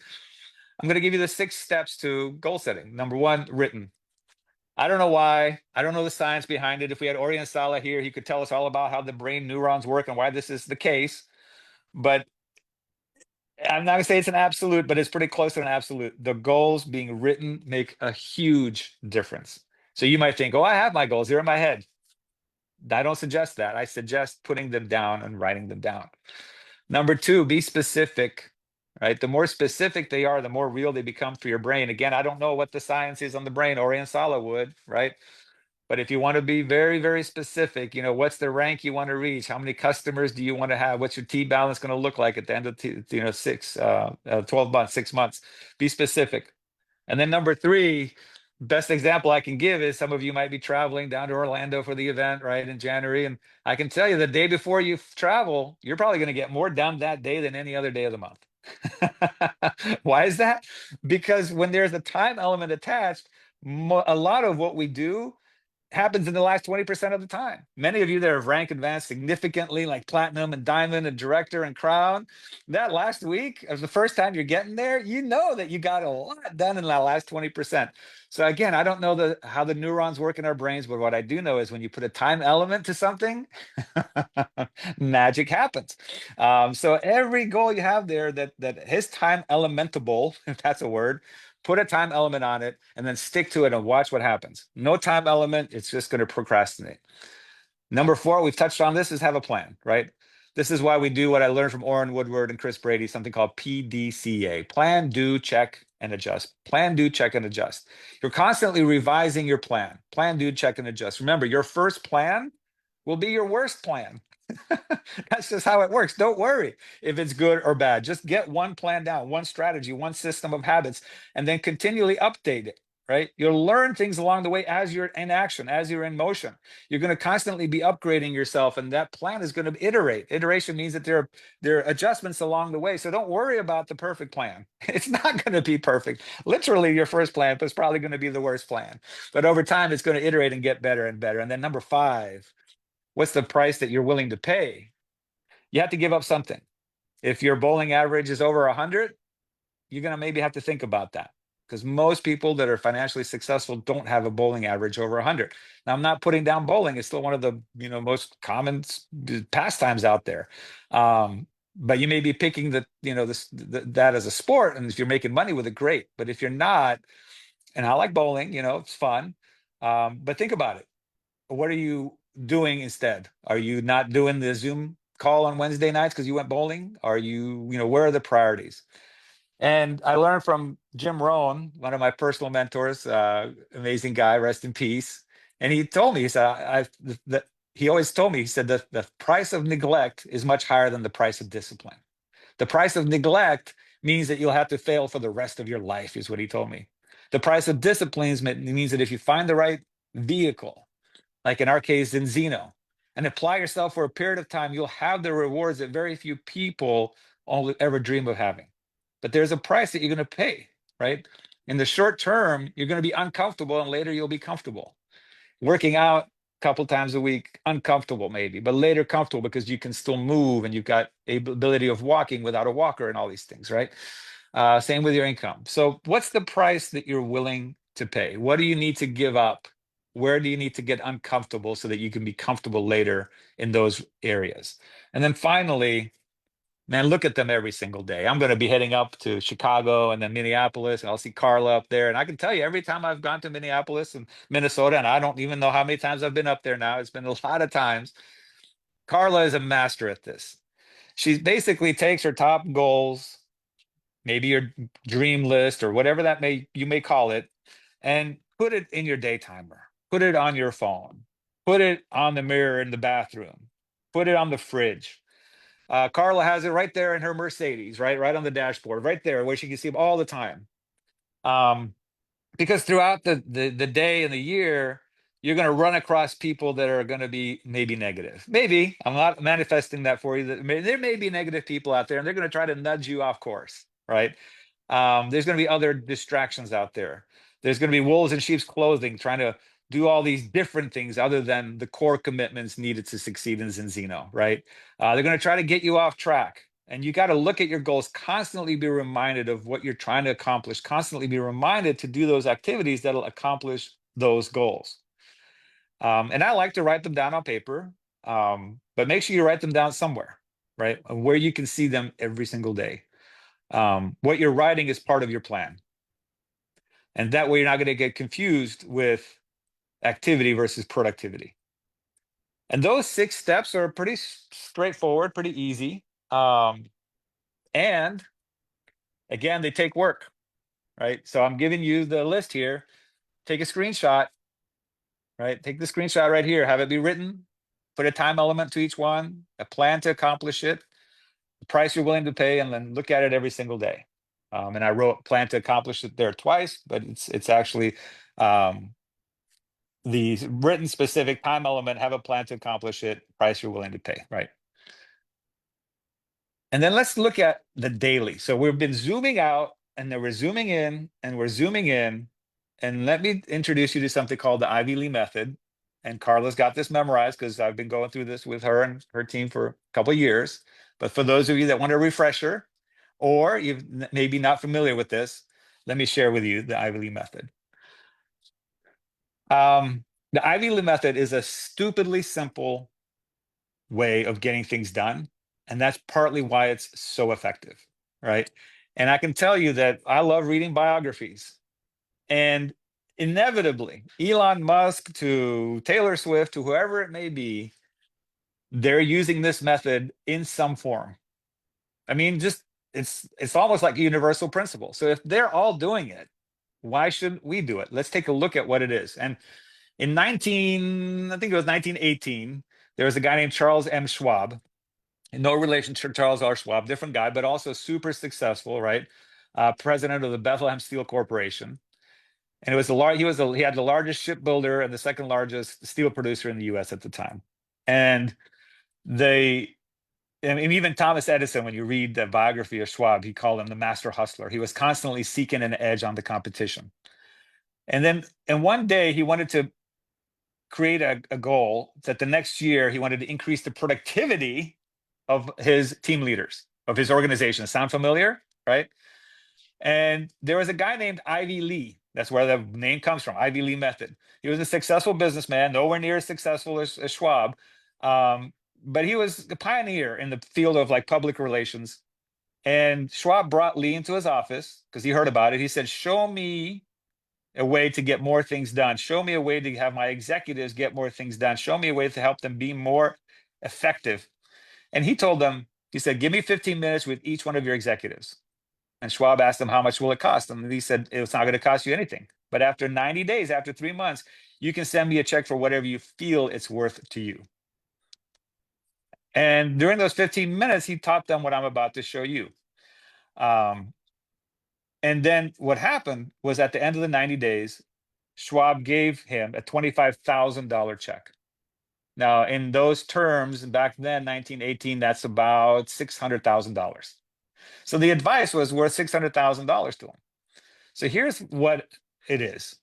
I'm going to give you the 6 steps to goal setting. Number one, written. I don't know why. I don't know the science behind it. If we had Orion Sala here, he could tell us all about how the brain neurons work and why this is the case. But I'm not going to say it's an absolute, but it's pretty close to an absolute. The goals being written make a huge difference. So you might think, oh, I have my goals. They're in my head. I don't suggest that. I suggest putting them down and writing them down. Number 2, be specific, right? The more specific they are, the more real they become for your brain. Again, I don't know what the science is on the brain. Orion Sala would, right? But if you want to be very, very specific, what's the rank you want to reach? How many customers do you want to have? What's your T balance going to look like at the end of 12 months, 6 months? Be specific. And then number 3, best example I can give is some of you might be traveling down to Orlando for the event, right, in January. And I can tell you the day before you travel, you're probably going to get more done that day than any other day of the month. Why is that? Because when there's a time element attached, a lot of what we do happens in the last 20% of the time. Many of you that have rank advanced significantly, like platinum and diamond and director and crown, that last week of the first time you're getting there, you know that you got a lot done in that last 20%. So again, I don't know how the neurons work in our brains, but what I do know is when you put a time element to something, magic happens. So every goal you have there that is time elementable, if that's a word, put a time element on it and then stick to it and watch what happens. No time element, it's just going to procrastinate. Number 4, we've touched on this, is have a plan, right? This is why we do what I learned from Orrin Woodward and Chris Brady, something called PDCA. Plan, do, check, and adjust. Plan, do, check, and adjust. You're constantly revising your plan. Plan, do, check, and adjust. Remember, your first plan will be your worst plan. That's just how it works. Don't worry if it's good or bad. Just get one plan down, one strategy, one system of habits, and then continually update it, right? You'll learn things along the way as you're in action, as you're in motion. You're going to constantly be upgrading yourself, and that plan is going to iterate. Iteration means that there are adjustments along the way. So don't worry about the perfect plan. It's not going to be perfect. Literally, your first plan is probably going to be the worst plan. But over time, it's going to iterate and get better and better. And then number 5, what's the price that you're willing to pay? You have to give up something. If your bowling average is over 100, you're going to maybe have to think about that, because most people that are financially successful don't have a bowling average over 100. Now, I'm not putting down bowling. It's still one of the most common pastimes out there. But you may be picking that as a sport, and if you're making money with it, great. But if you're not, and I like bowling, it's fun. But think about it. What are you doing instead? Are you not doing the Zoom call on Wednesday nights because you went bowling? Are you, where are the priorities? And I learned from Jim Rohn, one of my personal mentors, amazing guy, rest in peace. And he told me, he said, he always told me, he said that the price of neglect is much higher than the price of discipline. The price of neglect means that you'll have to fail for the rest of your life, is what he told me. The price of disciplines means that if you find the right vehicle, like in our case in Zeno, and apply yourself for a period of time, you'll have the rewards that very few people only ever dream of having. But there's a price that you're going to pay, right? In the short term, you're going to be uncomfortable, and later you'll be comfortable. Working out a couple times a week, uncomfortable maybe, but later comfortable because you can still move and you've got ability of walking without a walker and all these things, right? Same with your income. So what's the price that you're willing to pay? What do you need to give up? Where do you need to get uncomfortable so that you can be comfortable later in those areas? And then finally, man, look at them every single day. I'm going to be heading up to Chicago and then Minneapolis, and I'll see Carla up there. And I can tell you, every time I've gone to Minneapolis and Minnesota, and I don't even know how many times I've been up there now, it's been a lot of times, Carla is a master at this. She basically takes her top goals, maybe your dream list or whatever you may call it, and put it in your day timer. Put it on your phone. Put it on the mirror in the bathroom. Put it on the fridge. Carla has it right there in her Mercedes, right on the dashboard, right there where she can see them all the time. Because throughout the day and the year, you're going to run across people that are going to be maybe negative. Maybe I'm not manifesting that for you. There may be negative people out there, and they're going to try to nudge you off course, right? There's going to be other distractions out there. There's going to be wolves in sheep's clothing trying to do all these different things other than the core commitments needed to succeed in Zinzino, right? They're going to try to get you off track. And you got to look at your goals, constantly be reminded of what you're trying to accomplish, constantly be reminded to do those activities that'll accomplish those goals. And I like to write them down on paper, but make sure you write them down somewhere, right? Where you can see them every single day. What you're writing is part of your plan. And that way you're not going to get confused with activity versus productivity. And those 6 steps are pretty straightforward, pretty easy. And again, they take work, right? So I'm giving you the list here. Take a screenshot, right? Take the screenshot right here, have it be written, put a time element to each one, a plan to accomplish it, the price you're willing to pay, and then look at it every single day. And I wrote plan to accomplish it there twice, but it's actually the written specific time element, have a plan to accomplish it, price you're willing to pay, right? And then let's look at the daily. So we've been zooming out, and then we're zooming in, and we're zooming in. And let me introduce you to something called the Ivy Lee method. And Carla's got this memorized because I've been going through this with her and her team for a couple of years. But for those of you that want a refresher, or you're maybe not familiar with this, let me share with you the Ivy Lee method. The Ivy Lee method is a stupidly simple way of getting things done. And that's partly why it's so effective, right? And I can tell you that I love reading biographies. And inevitably, Elon Musk to Taylor Swift to whoever it may be, they're using this method in some form. I mean, just it's almost like a universal principle. So if they're all doing it, why shouldn't we do it? Let's take a look at what it is. And in I think it was 1918, there was a guy named Charles M. Schwab. No relation to Charles R. Schwab, different guy, but also super successful, right? President of the Bethlehem Steel Corporation. And it was he had the largest shipbuilder and the second largest steel producer in the U.S. at the time. And even Thomas Edison, when you read the biography of Schwab, he called him the master hustler. He was constantly seeking an edge on the competition. And one day he wanted to create a goal that the next year he wanted to increase the productivity of his team leaders, of his organization. Sound familiar, right? And there was a guy named Ivy Lee. That's where the name comes from, Ivy Lee method. He was a successful businessman, nowhere near as successful as Schwab. But he was a pioneer in the field of like public relations. And Schwab brought Lee into his office because he heard about it. He said, show me a way to get more things done. Show me a way to have my executives get more things done. Show me a way to help them be more effective. And he told them, he said, give me 15 minutes with each one of your executives. And Schwab asked him, how much will it cost? And he said, it's not going to cost you anything. But after 90 days, after 3 months, you can send me a check for whatever you feel it's worth to you. And during those 15 minutes, he taught them what I'm about to show you. And then what happened was at the end of the 90 days, Schwab gave him a $25,000 check. Now, in those terms, back then, 1918, that's about $600,000. So the advice was worth $600,000 to him. So here's what it is.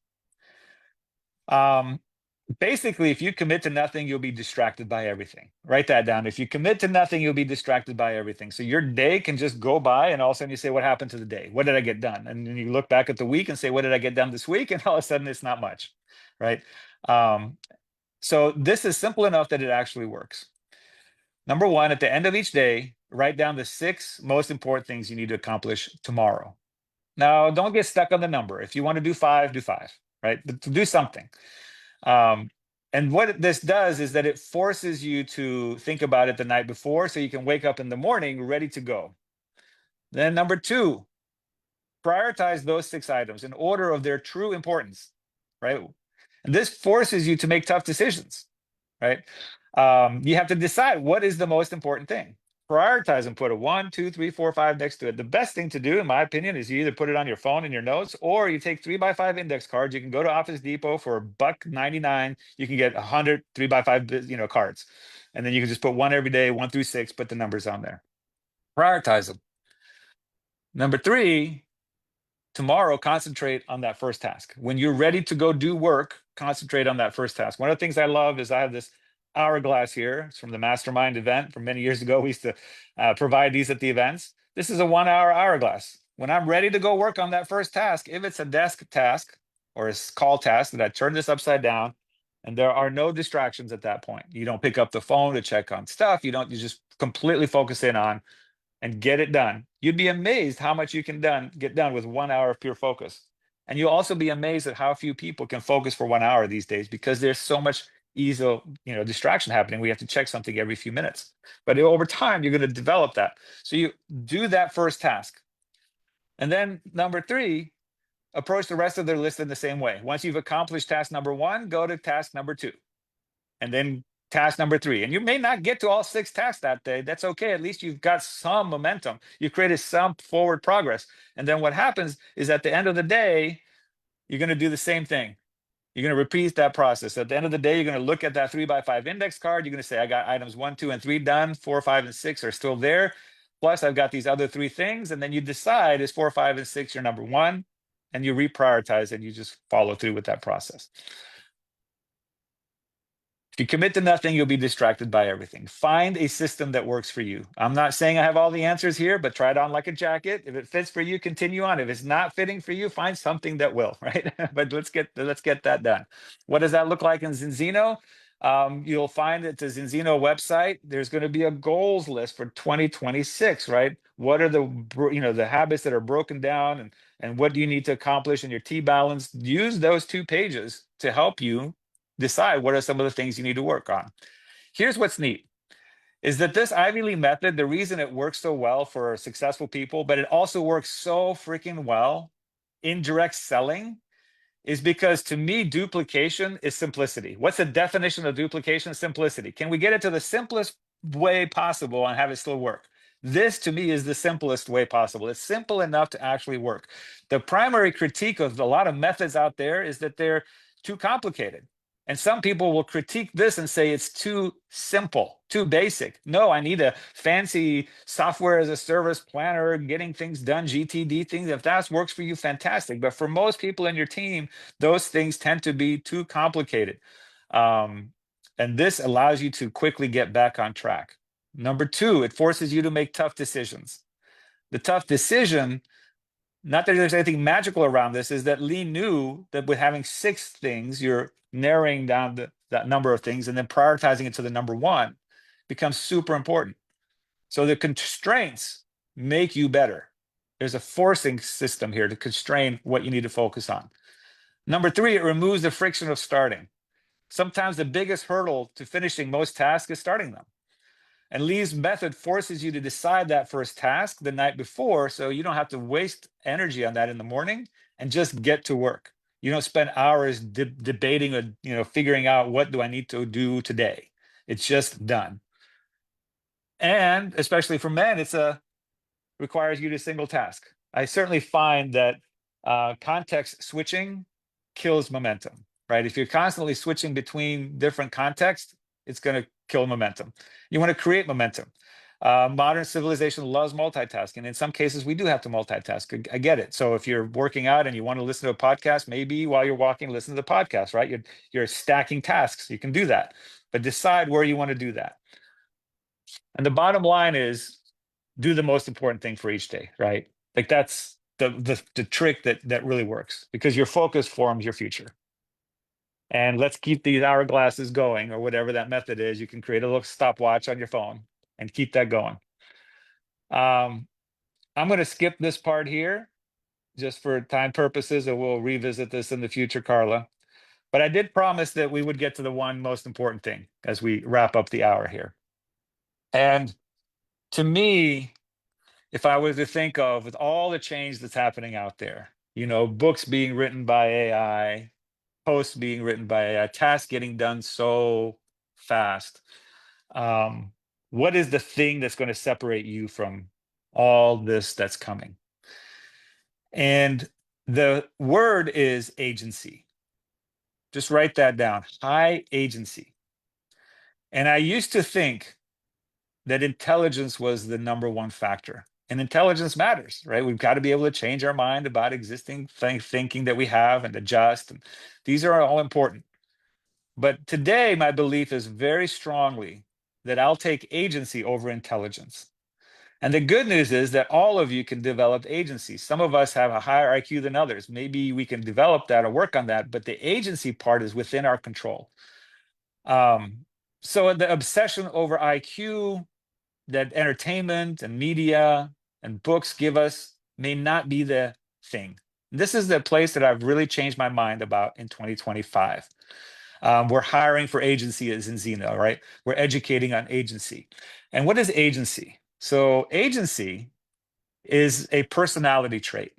Basically, if you commit to nothing, you'll be distracted by everything. Write that down. If you commit to nothing, you'll be distracted by everything. So your day can just go by, and all of a sudden you say, what happened to the day? What did I get done? And then you look back at the week and say, what did I get done this week? And all of a sudden it's not much, right? So this is simple enough that it actually works. Number one, at the end of each day, write down the 6 most important things you need to accomplish tomorrow. Now, don't get stuck on the number. If you want to do 5, do 5, right? But to do something. And what this does is that it forces you to think about it the night before so you can wake up in the morning ready to go. Then number 2, prioritize those 6 items in order of their true importance, right? And this forces you to make tough decisions, right? You have to decide what is the most important thing. prioritize and put a 1, 2, 3, 4, 5 next to it. The best thing to do, in my opinion, is you either put it on your phone in your notes, or you take 3x5 index cards. You can go to Office Depot for $1.99. You can get 100 3x5 cards, and then you can just put one every day, 1 through 6. Put the numbers on there. Prioritize them. Number 3. Tomorrow, concentrate on that first task. When you're ready to go do work, concentrate on that first task. One of the things I love is I have this hourglass here. It's from the Mastermind event from many years ago. We used to provide these at the events. This is a 1-hour hourglass. When I'm ready to go work on that first task, if it's a desk task or a call task, that I turn this upside down, and there are no distractions at that point. You don't pick up the phone to check on stuff. You just completely focus in on and get it done. You'd be amazed how much you can get done with 1 hour of pure focus. And you'll also be amazed at how few people can focus for 1 hour these days, because there's so much easy, distraction happening. We have to check something every few minutes. But over time, you're going to develop that. So you do that first task. And then number 3, approach the rest of their list in the same way. Once you've accomplished task number 1, go to task number 2. And then task number 3. And you may not get to all 6 tasks that day. That's okay. At least you've got some momentum. You created some forward progress. And then what happens is at the end of the day, you're going to do the same thing. You're going to repeat that process. At the end of the day, you're going to look at that 3x5 index card. You're going to say, I got items 1, 2, and 3 done. 4, 5, and 6 are still there. Plus, I've got these other 3 things. And then you decide, is 4, 5, and 6 your number 1? And you reprioritize, and you just follow through with that process. If you commit to nothing, you'll be distracted by everything. Find a system that works for you. I'm not saying I have all the answers here, but try it on like a jacket. If it fits for you, continue on. If it's not fitting for you, find something that will, right? But let's get that done. What does that look like in Zinzino? You'll find at the Zinzino website, there's going to be a goals list for 2026, right? What are the habits that are broken down, and what do you need to accomplish in your T-balance? Use those 2 pages to help you decide what are some of the things you need to work on. Here's what's neat, is that this Ivy League method, the reason it works so well for successful people, but it also works so freaking well in direct selling, is because, to me, duplication is simplicity. What's the definition of duplication? Simplicity. Can we get it to the simplest way possible and have it still work? This, to me, is the simplest way possible. It's simple enough to actually work. The primary critique of a lot of methods out there is that they're too complicated. And some people will critique this and say it's too simple, too basic. No, I need a fancy software as a service planner, getting things done, GTD things. If that works for you, fantastic. But for most people in your team, those things tend to be too complicated. And this allows you to quickly get back on track. Number 2, it forces you to make tough decisions. The tough decision, not that there's anything magical around this, is that Lee knew that with having 6 things, you're narrowing down that number of things and then prioritizing it to the number 1 becomes super important. So the constraints make you better. There's a forcing system here to constrain what you need to focus on. Number 3, it removes the friction of starting. Sometimes the biggest hurdle to finishing most tasks is starting them. And Lee's method forces you to decide that first task the night before, so you don't have to waste energy on that in the morning and just get to work. You don't spend hours debating or figuring out, what do I need to do today? It's just done. And especially for men, requires you to single task. I certainly find that context switching kills momentum, right? If you're constantly switching between different contexts, it's going to kill momentum. You want to create momentum. Modern civilization loves multitasking. In some cases, we do have to multitask. I get it. So if you're working out and you want to listen to a podcast, maybe while you're walking, listen to the podcast, right? You're stacking tasks. You can do that, but decide where you want to do that. And the bottom line is, do the most important thing for each day, right? Like, that's the trick that really works, because your focus forms your future. And let's keep these hourglasses going, or whatever that method is. You can create a little stopwatch on your phone and keep that going. I'm going to skip this part here just for time purposes, and we'll revisit this in the future, Carla. But I did promise that we would get to the one most important thing as we wrap up the hour here. And to me, if I was to think of, with all the change that's happening out there, books being written by AI, posts being written by AI, tasks getting done so fast, What is the thing that's going to separate you from all this that's coming? And the word is agency. Just write that down. High agency. And I used to think that intelligence was the number one factor. And intelligence matters, right? We've got to be able to change our mind about existing thinking that we have and adjust. And these are all important. But today, my belief is very strongly that I'll take agency over intelligence. And the good news is that all of you can develop agency. Some of us have a higher IQ than others. Maybe we can develop that or work on that, but the agency part is within our control. So the obsession over IQ that entertainment and media and books give us may not be the thing. This is the place that I've really changed my mind about in 2025. We're hiring for agency as in Xena, right? We're educating on agency. And what is agency? So agency is a personality trait.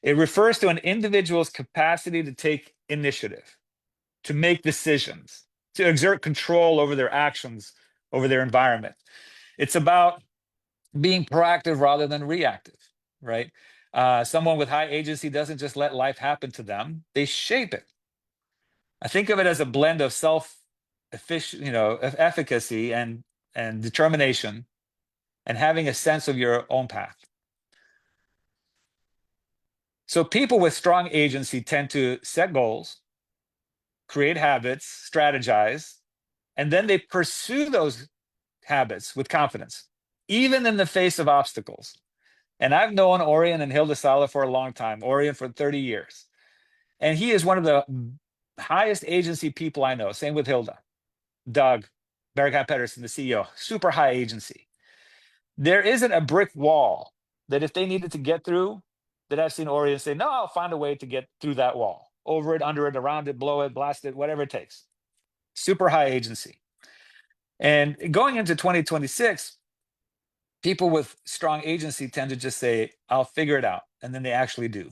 It refers to an individual's capacity to take initiative, to make decisions, to exert control over their actions, over their environment. It's about being proactive rather than reactive, right? Someone with high agency doesn't just let life happen to them, they shape it. I think of it as a blend of efficacy and determination, and having a sense of your own path. So people with strong agency tend to set goals, create habits, strategize, and then they pursue those habits with confidence, even in the face of obstacles. And I've known Orion and Hilda Sala for a long time, Orion for 30 years. And he is one of the highest agency people I know. Same with Hilda. Doug, Berghat Pedersen, the CEO, super high agency. There isn't a brick wall that if they needed to get through, that I've seen Orion say, no, I'll find a way to get through that wall, over it, under it, around it, blow it, blast it, whatever it takes. Super high agency. And going into 2026, people with strong agency tend to just say, I'll figure it out. And then they actually do.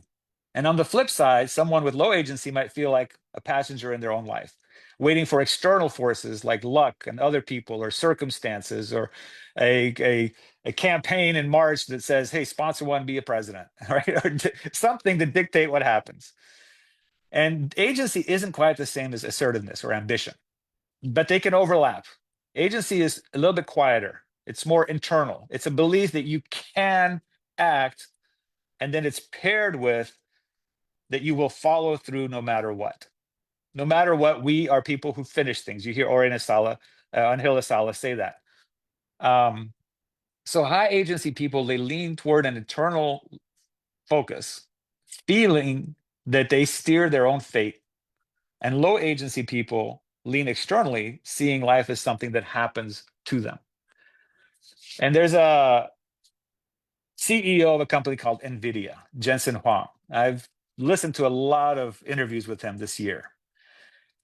And on the flip side, someone with low agency might feel like a passenger in their own life, waiting for external forces like luck and other people or circumstances, or a campaign in March that says, hey, sponsor one, be a president, right? Or something to dictate what happens. And agency isn't quite the same as assertiveness or ambition, but they can overlap. Agency is a little bit quieter. It's more internal. It's a belief that you can act, and then it's paired with that you will follow through no matter what. No matter what, we are people who finish things. You hear Orion Sala and Hilda Sala say that. So high agency people, they lean toward an internal focus, feeling that they steer their own fate. And low agency people lean externally, seeing life as something that happens to them. And there's a CEO of a company called NVIDIA, Jensen Huang. I've listened to a lot of interviews with him this year.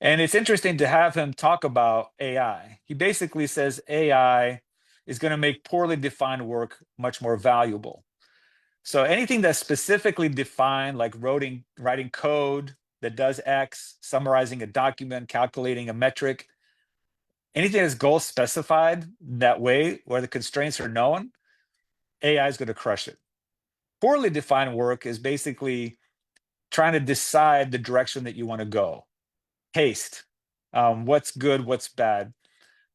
And it's interesting to have him talk about AI. He basically says AI is going to make poorly defined work much more valuable. So anything that's specifically defined, like writing code that does X, summarizing a document, calculating a metric, anything that's goal specified that way, where the constraints are known, AI is going to crush it. Poorly defined work is basically trying to decide the direction that you want to go. Haste, what's good, what's bad.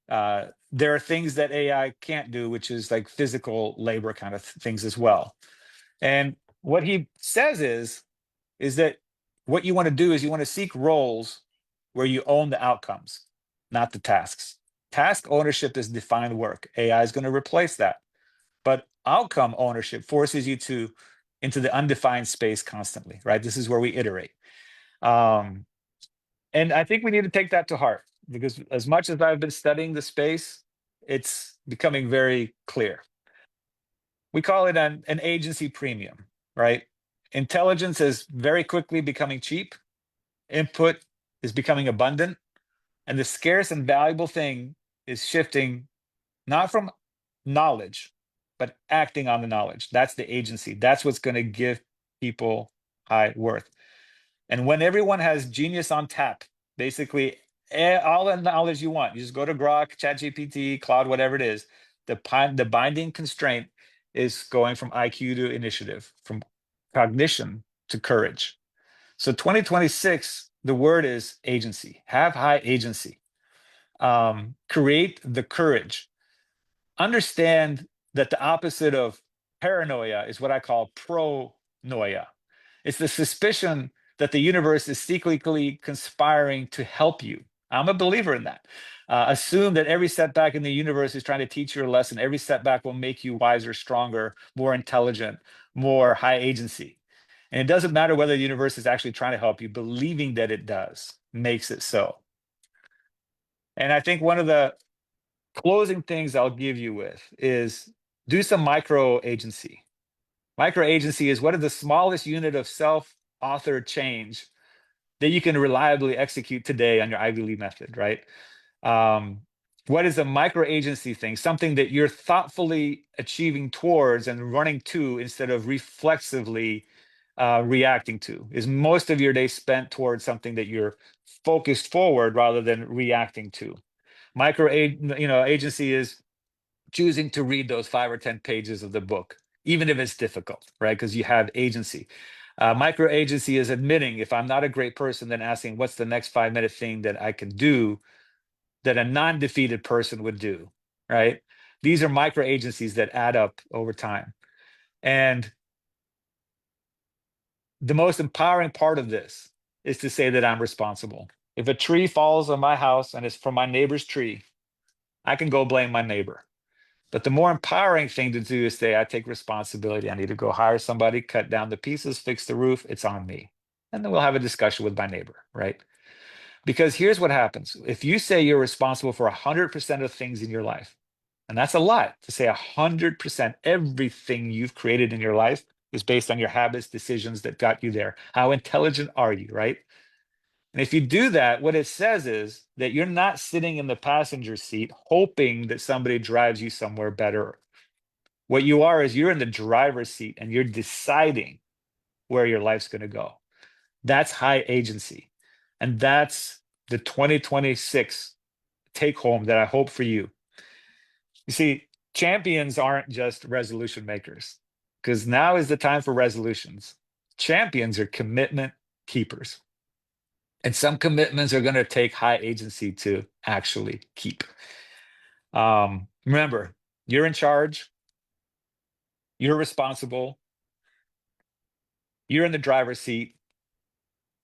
There are things that AI can't do, which is like physical labor kind of things as well. And what he says is that what you want to do is you want to seek roles where you own the outcomes, not the tasks. Task ownership is defined work. AI is going to replace that. But outcome ownership forces you into the undefined space constantly, right? This is where we iterate. And I think we need to take that to heart, because as much as I've been studying the space, it's becoming very clear. We call it an agency premium, right? Intelligence is very quickly becoming cheap. Input is becoming abundant. And the scarce and valuable thing is shifting not from knowledge, but acting on the knowledge. That's the agency. That's what's going to give people high worth. And when everyone has genius on tap, basically all the knowledge you want, you just go to Grok, ChatGPT, Cloud, whatever it is, The binding constraint is going from IQ to initiative, from cognition to courage. So 2026, the word is agency. Have high agency. Create the courage. Understand that the opposite of paranoia is what I call pronoia. It's the suspicion that the universe is secretly conspiring to help you. I'm a believer in that. Assume that every setback in the universe is trying to teach you a lesson. Every setback will make you wiser, stronger, more intelligent, more high agency. And it doesn't matter whether the universe is actually trying to help you, believing that it does makes it so. And I think one of the closing things I'll give you with is do some micro agency. Micro agency is what is the smallest unit of self-authored change that you can reliably execute today on your Ivy League method, right? What is a micro agency thing? Something that you're thoughtfully achieving towards and running to instead of reflexively reacting to. Is most of your day spent towards something that you're focused forward rather than reacting to? Agency is choosing to read those 5 or 10 pages of the book, even if it's difficult, right? Because you have agency. Micro agency is admitting if I'm not a great person, then asking what's the next 5-minute thing that I can do that a non-defeated person would do, right? These are micro agencies that add up over time. And the most empowering part of this is to say that I'm responsible. If a tree falls on my house and it's from my neighbor's tree, I can go blame my neighbor. But the more empowering thing to do is say, I take responsibility. I need to go hire somebody, cut down the pieces, fix the roof. It's on me. And then we'll have a discussion with my neighbor, right? Because here's what happens. If you say you're responsible for 100% of things in your life, and that's a lot to say 100%, everything you've created in your life is based on your habits, decisions that got you there. How intelligent are you, right? And if you do that, what it says is that you're not sitting in the passenger seat hoping that somebody drives you somewhere better. What you are is you're in the driver's seat and you're deciding where your life's going to go. That's high agency. And that's the 2026 take home that I hope for you. You see, champions aren't just resolution makers, because now is the time for resolutions. Champions are commitment keepers. And some commitments are going to take high agency to actually keep. Remember, you're in charge. You're responsible. You're in the driver's seat.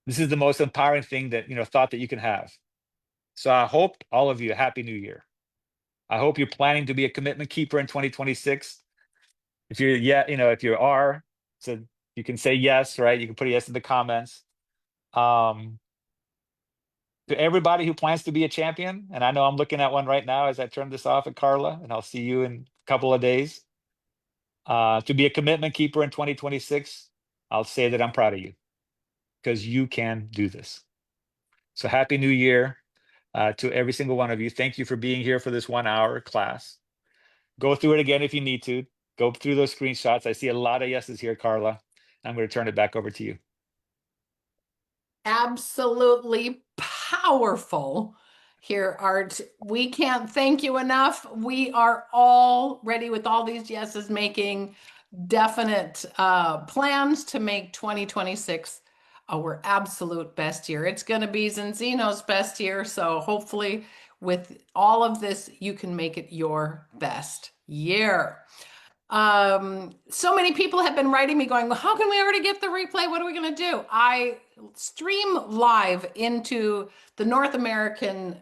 This is the most empowering thing thought that you can have. So I hope all of you a happy new year. I hope you're planning to be a commitment keeper in 2026. If you're, if you are, so you can say yes, right? You can put a yes in the comments. To everybody who plans to be a champion, and I know I'm looking at one right now as I turn this off at Carla, and I'll see you in a couple of days. To be a commitment keeper in 2026, I'll say that I'm proud of you because you can do this. So happy new year to every single one of you. Thank you for being here for this 1-hour class. Go through it again if you need to. Go through those screenshots. I see a lot of yeses here, Carla. I'm going to turn it back over to you. Absolutely powerful here, Art. We can't thank you enough. We are all ready with all these yeses, making definite plans to make 2026 our absolute best year. It's going to be Zinzino's best year. So hopefully with all of this, you can make it your best year. So many people have been writing me going, well, how can we already get the replay? What are we going to do? I stream live into the North American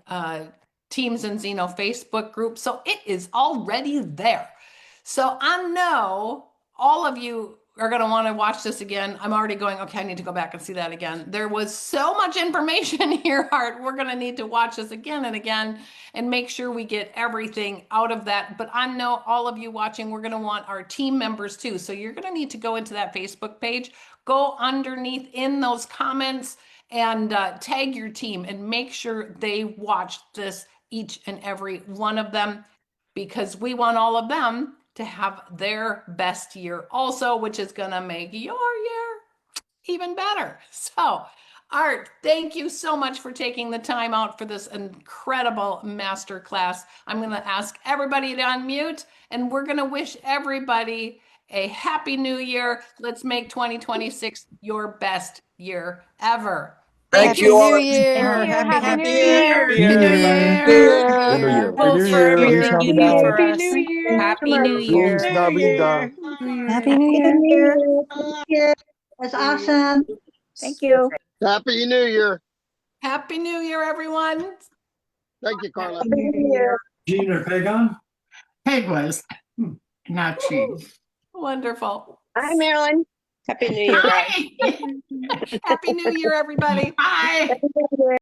Teams and Zeno Facebook group. So it is already there. So I know all of you are going to want to watch this again. I'm already going, okay, I need to go back and see that again. There was so much information here, Art. We're going to need to watch this again and again and make sure we get everything out of that. But I know all of you watching, we're going to want our team members too. So you're going to need to go into that Facebook page, go underneath in those comments and tag your team and make sure they watch this, each and every one of them, because we want all of them to have their best year also, which is going to make your year even better. So Art, thank you so much for taking the time out for this incredible masterclass. I'm going to ask everybody to unmute, and we're going to wish everybody a happy new year. Let's make 2026 your best year ever. Thank Happy New Year. Happy New Year. Year. New Year. New Year. Full for Feliz every Navidad. year for us. Happy New Feliz Navidad. Happy New Year. That's awesome. Thank you. Happy New Year. Happy New Year, everyone. Thank you, Carla. Gene or Peg on? Peg was, not cheese. Wonderful. Hi, Marilyn. Happy New Year. Hi. Happy New Year, everybody. Bye.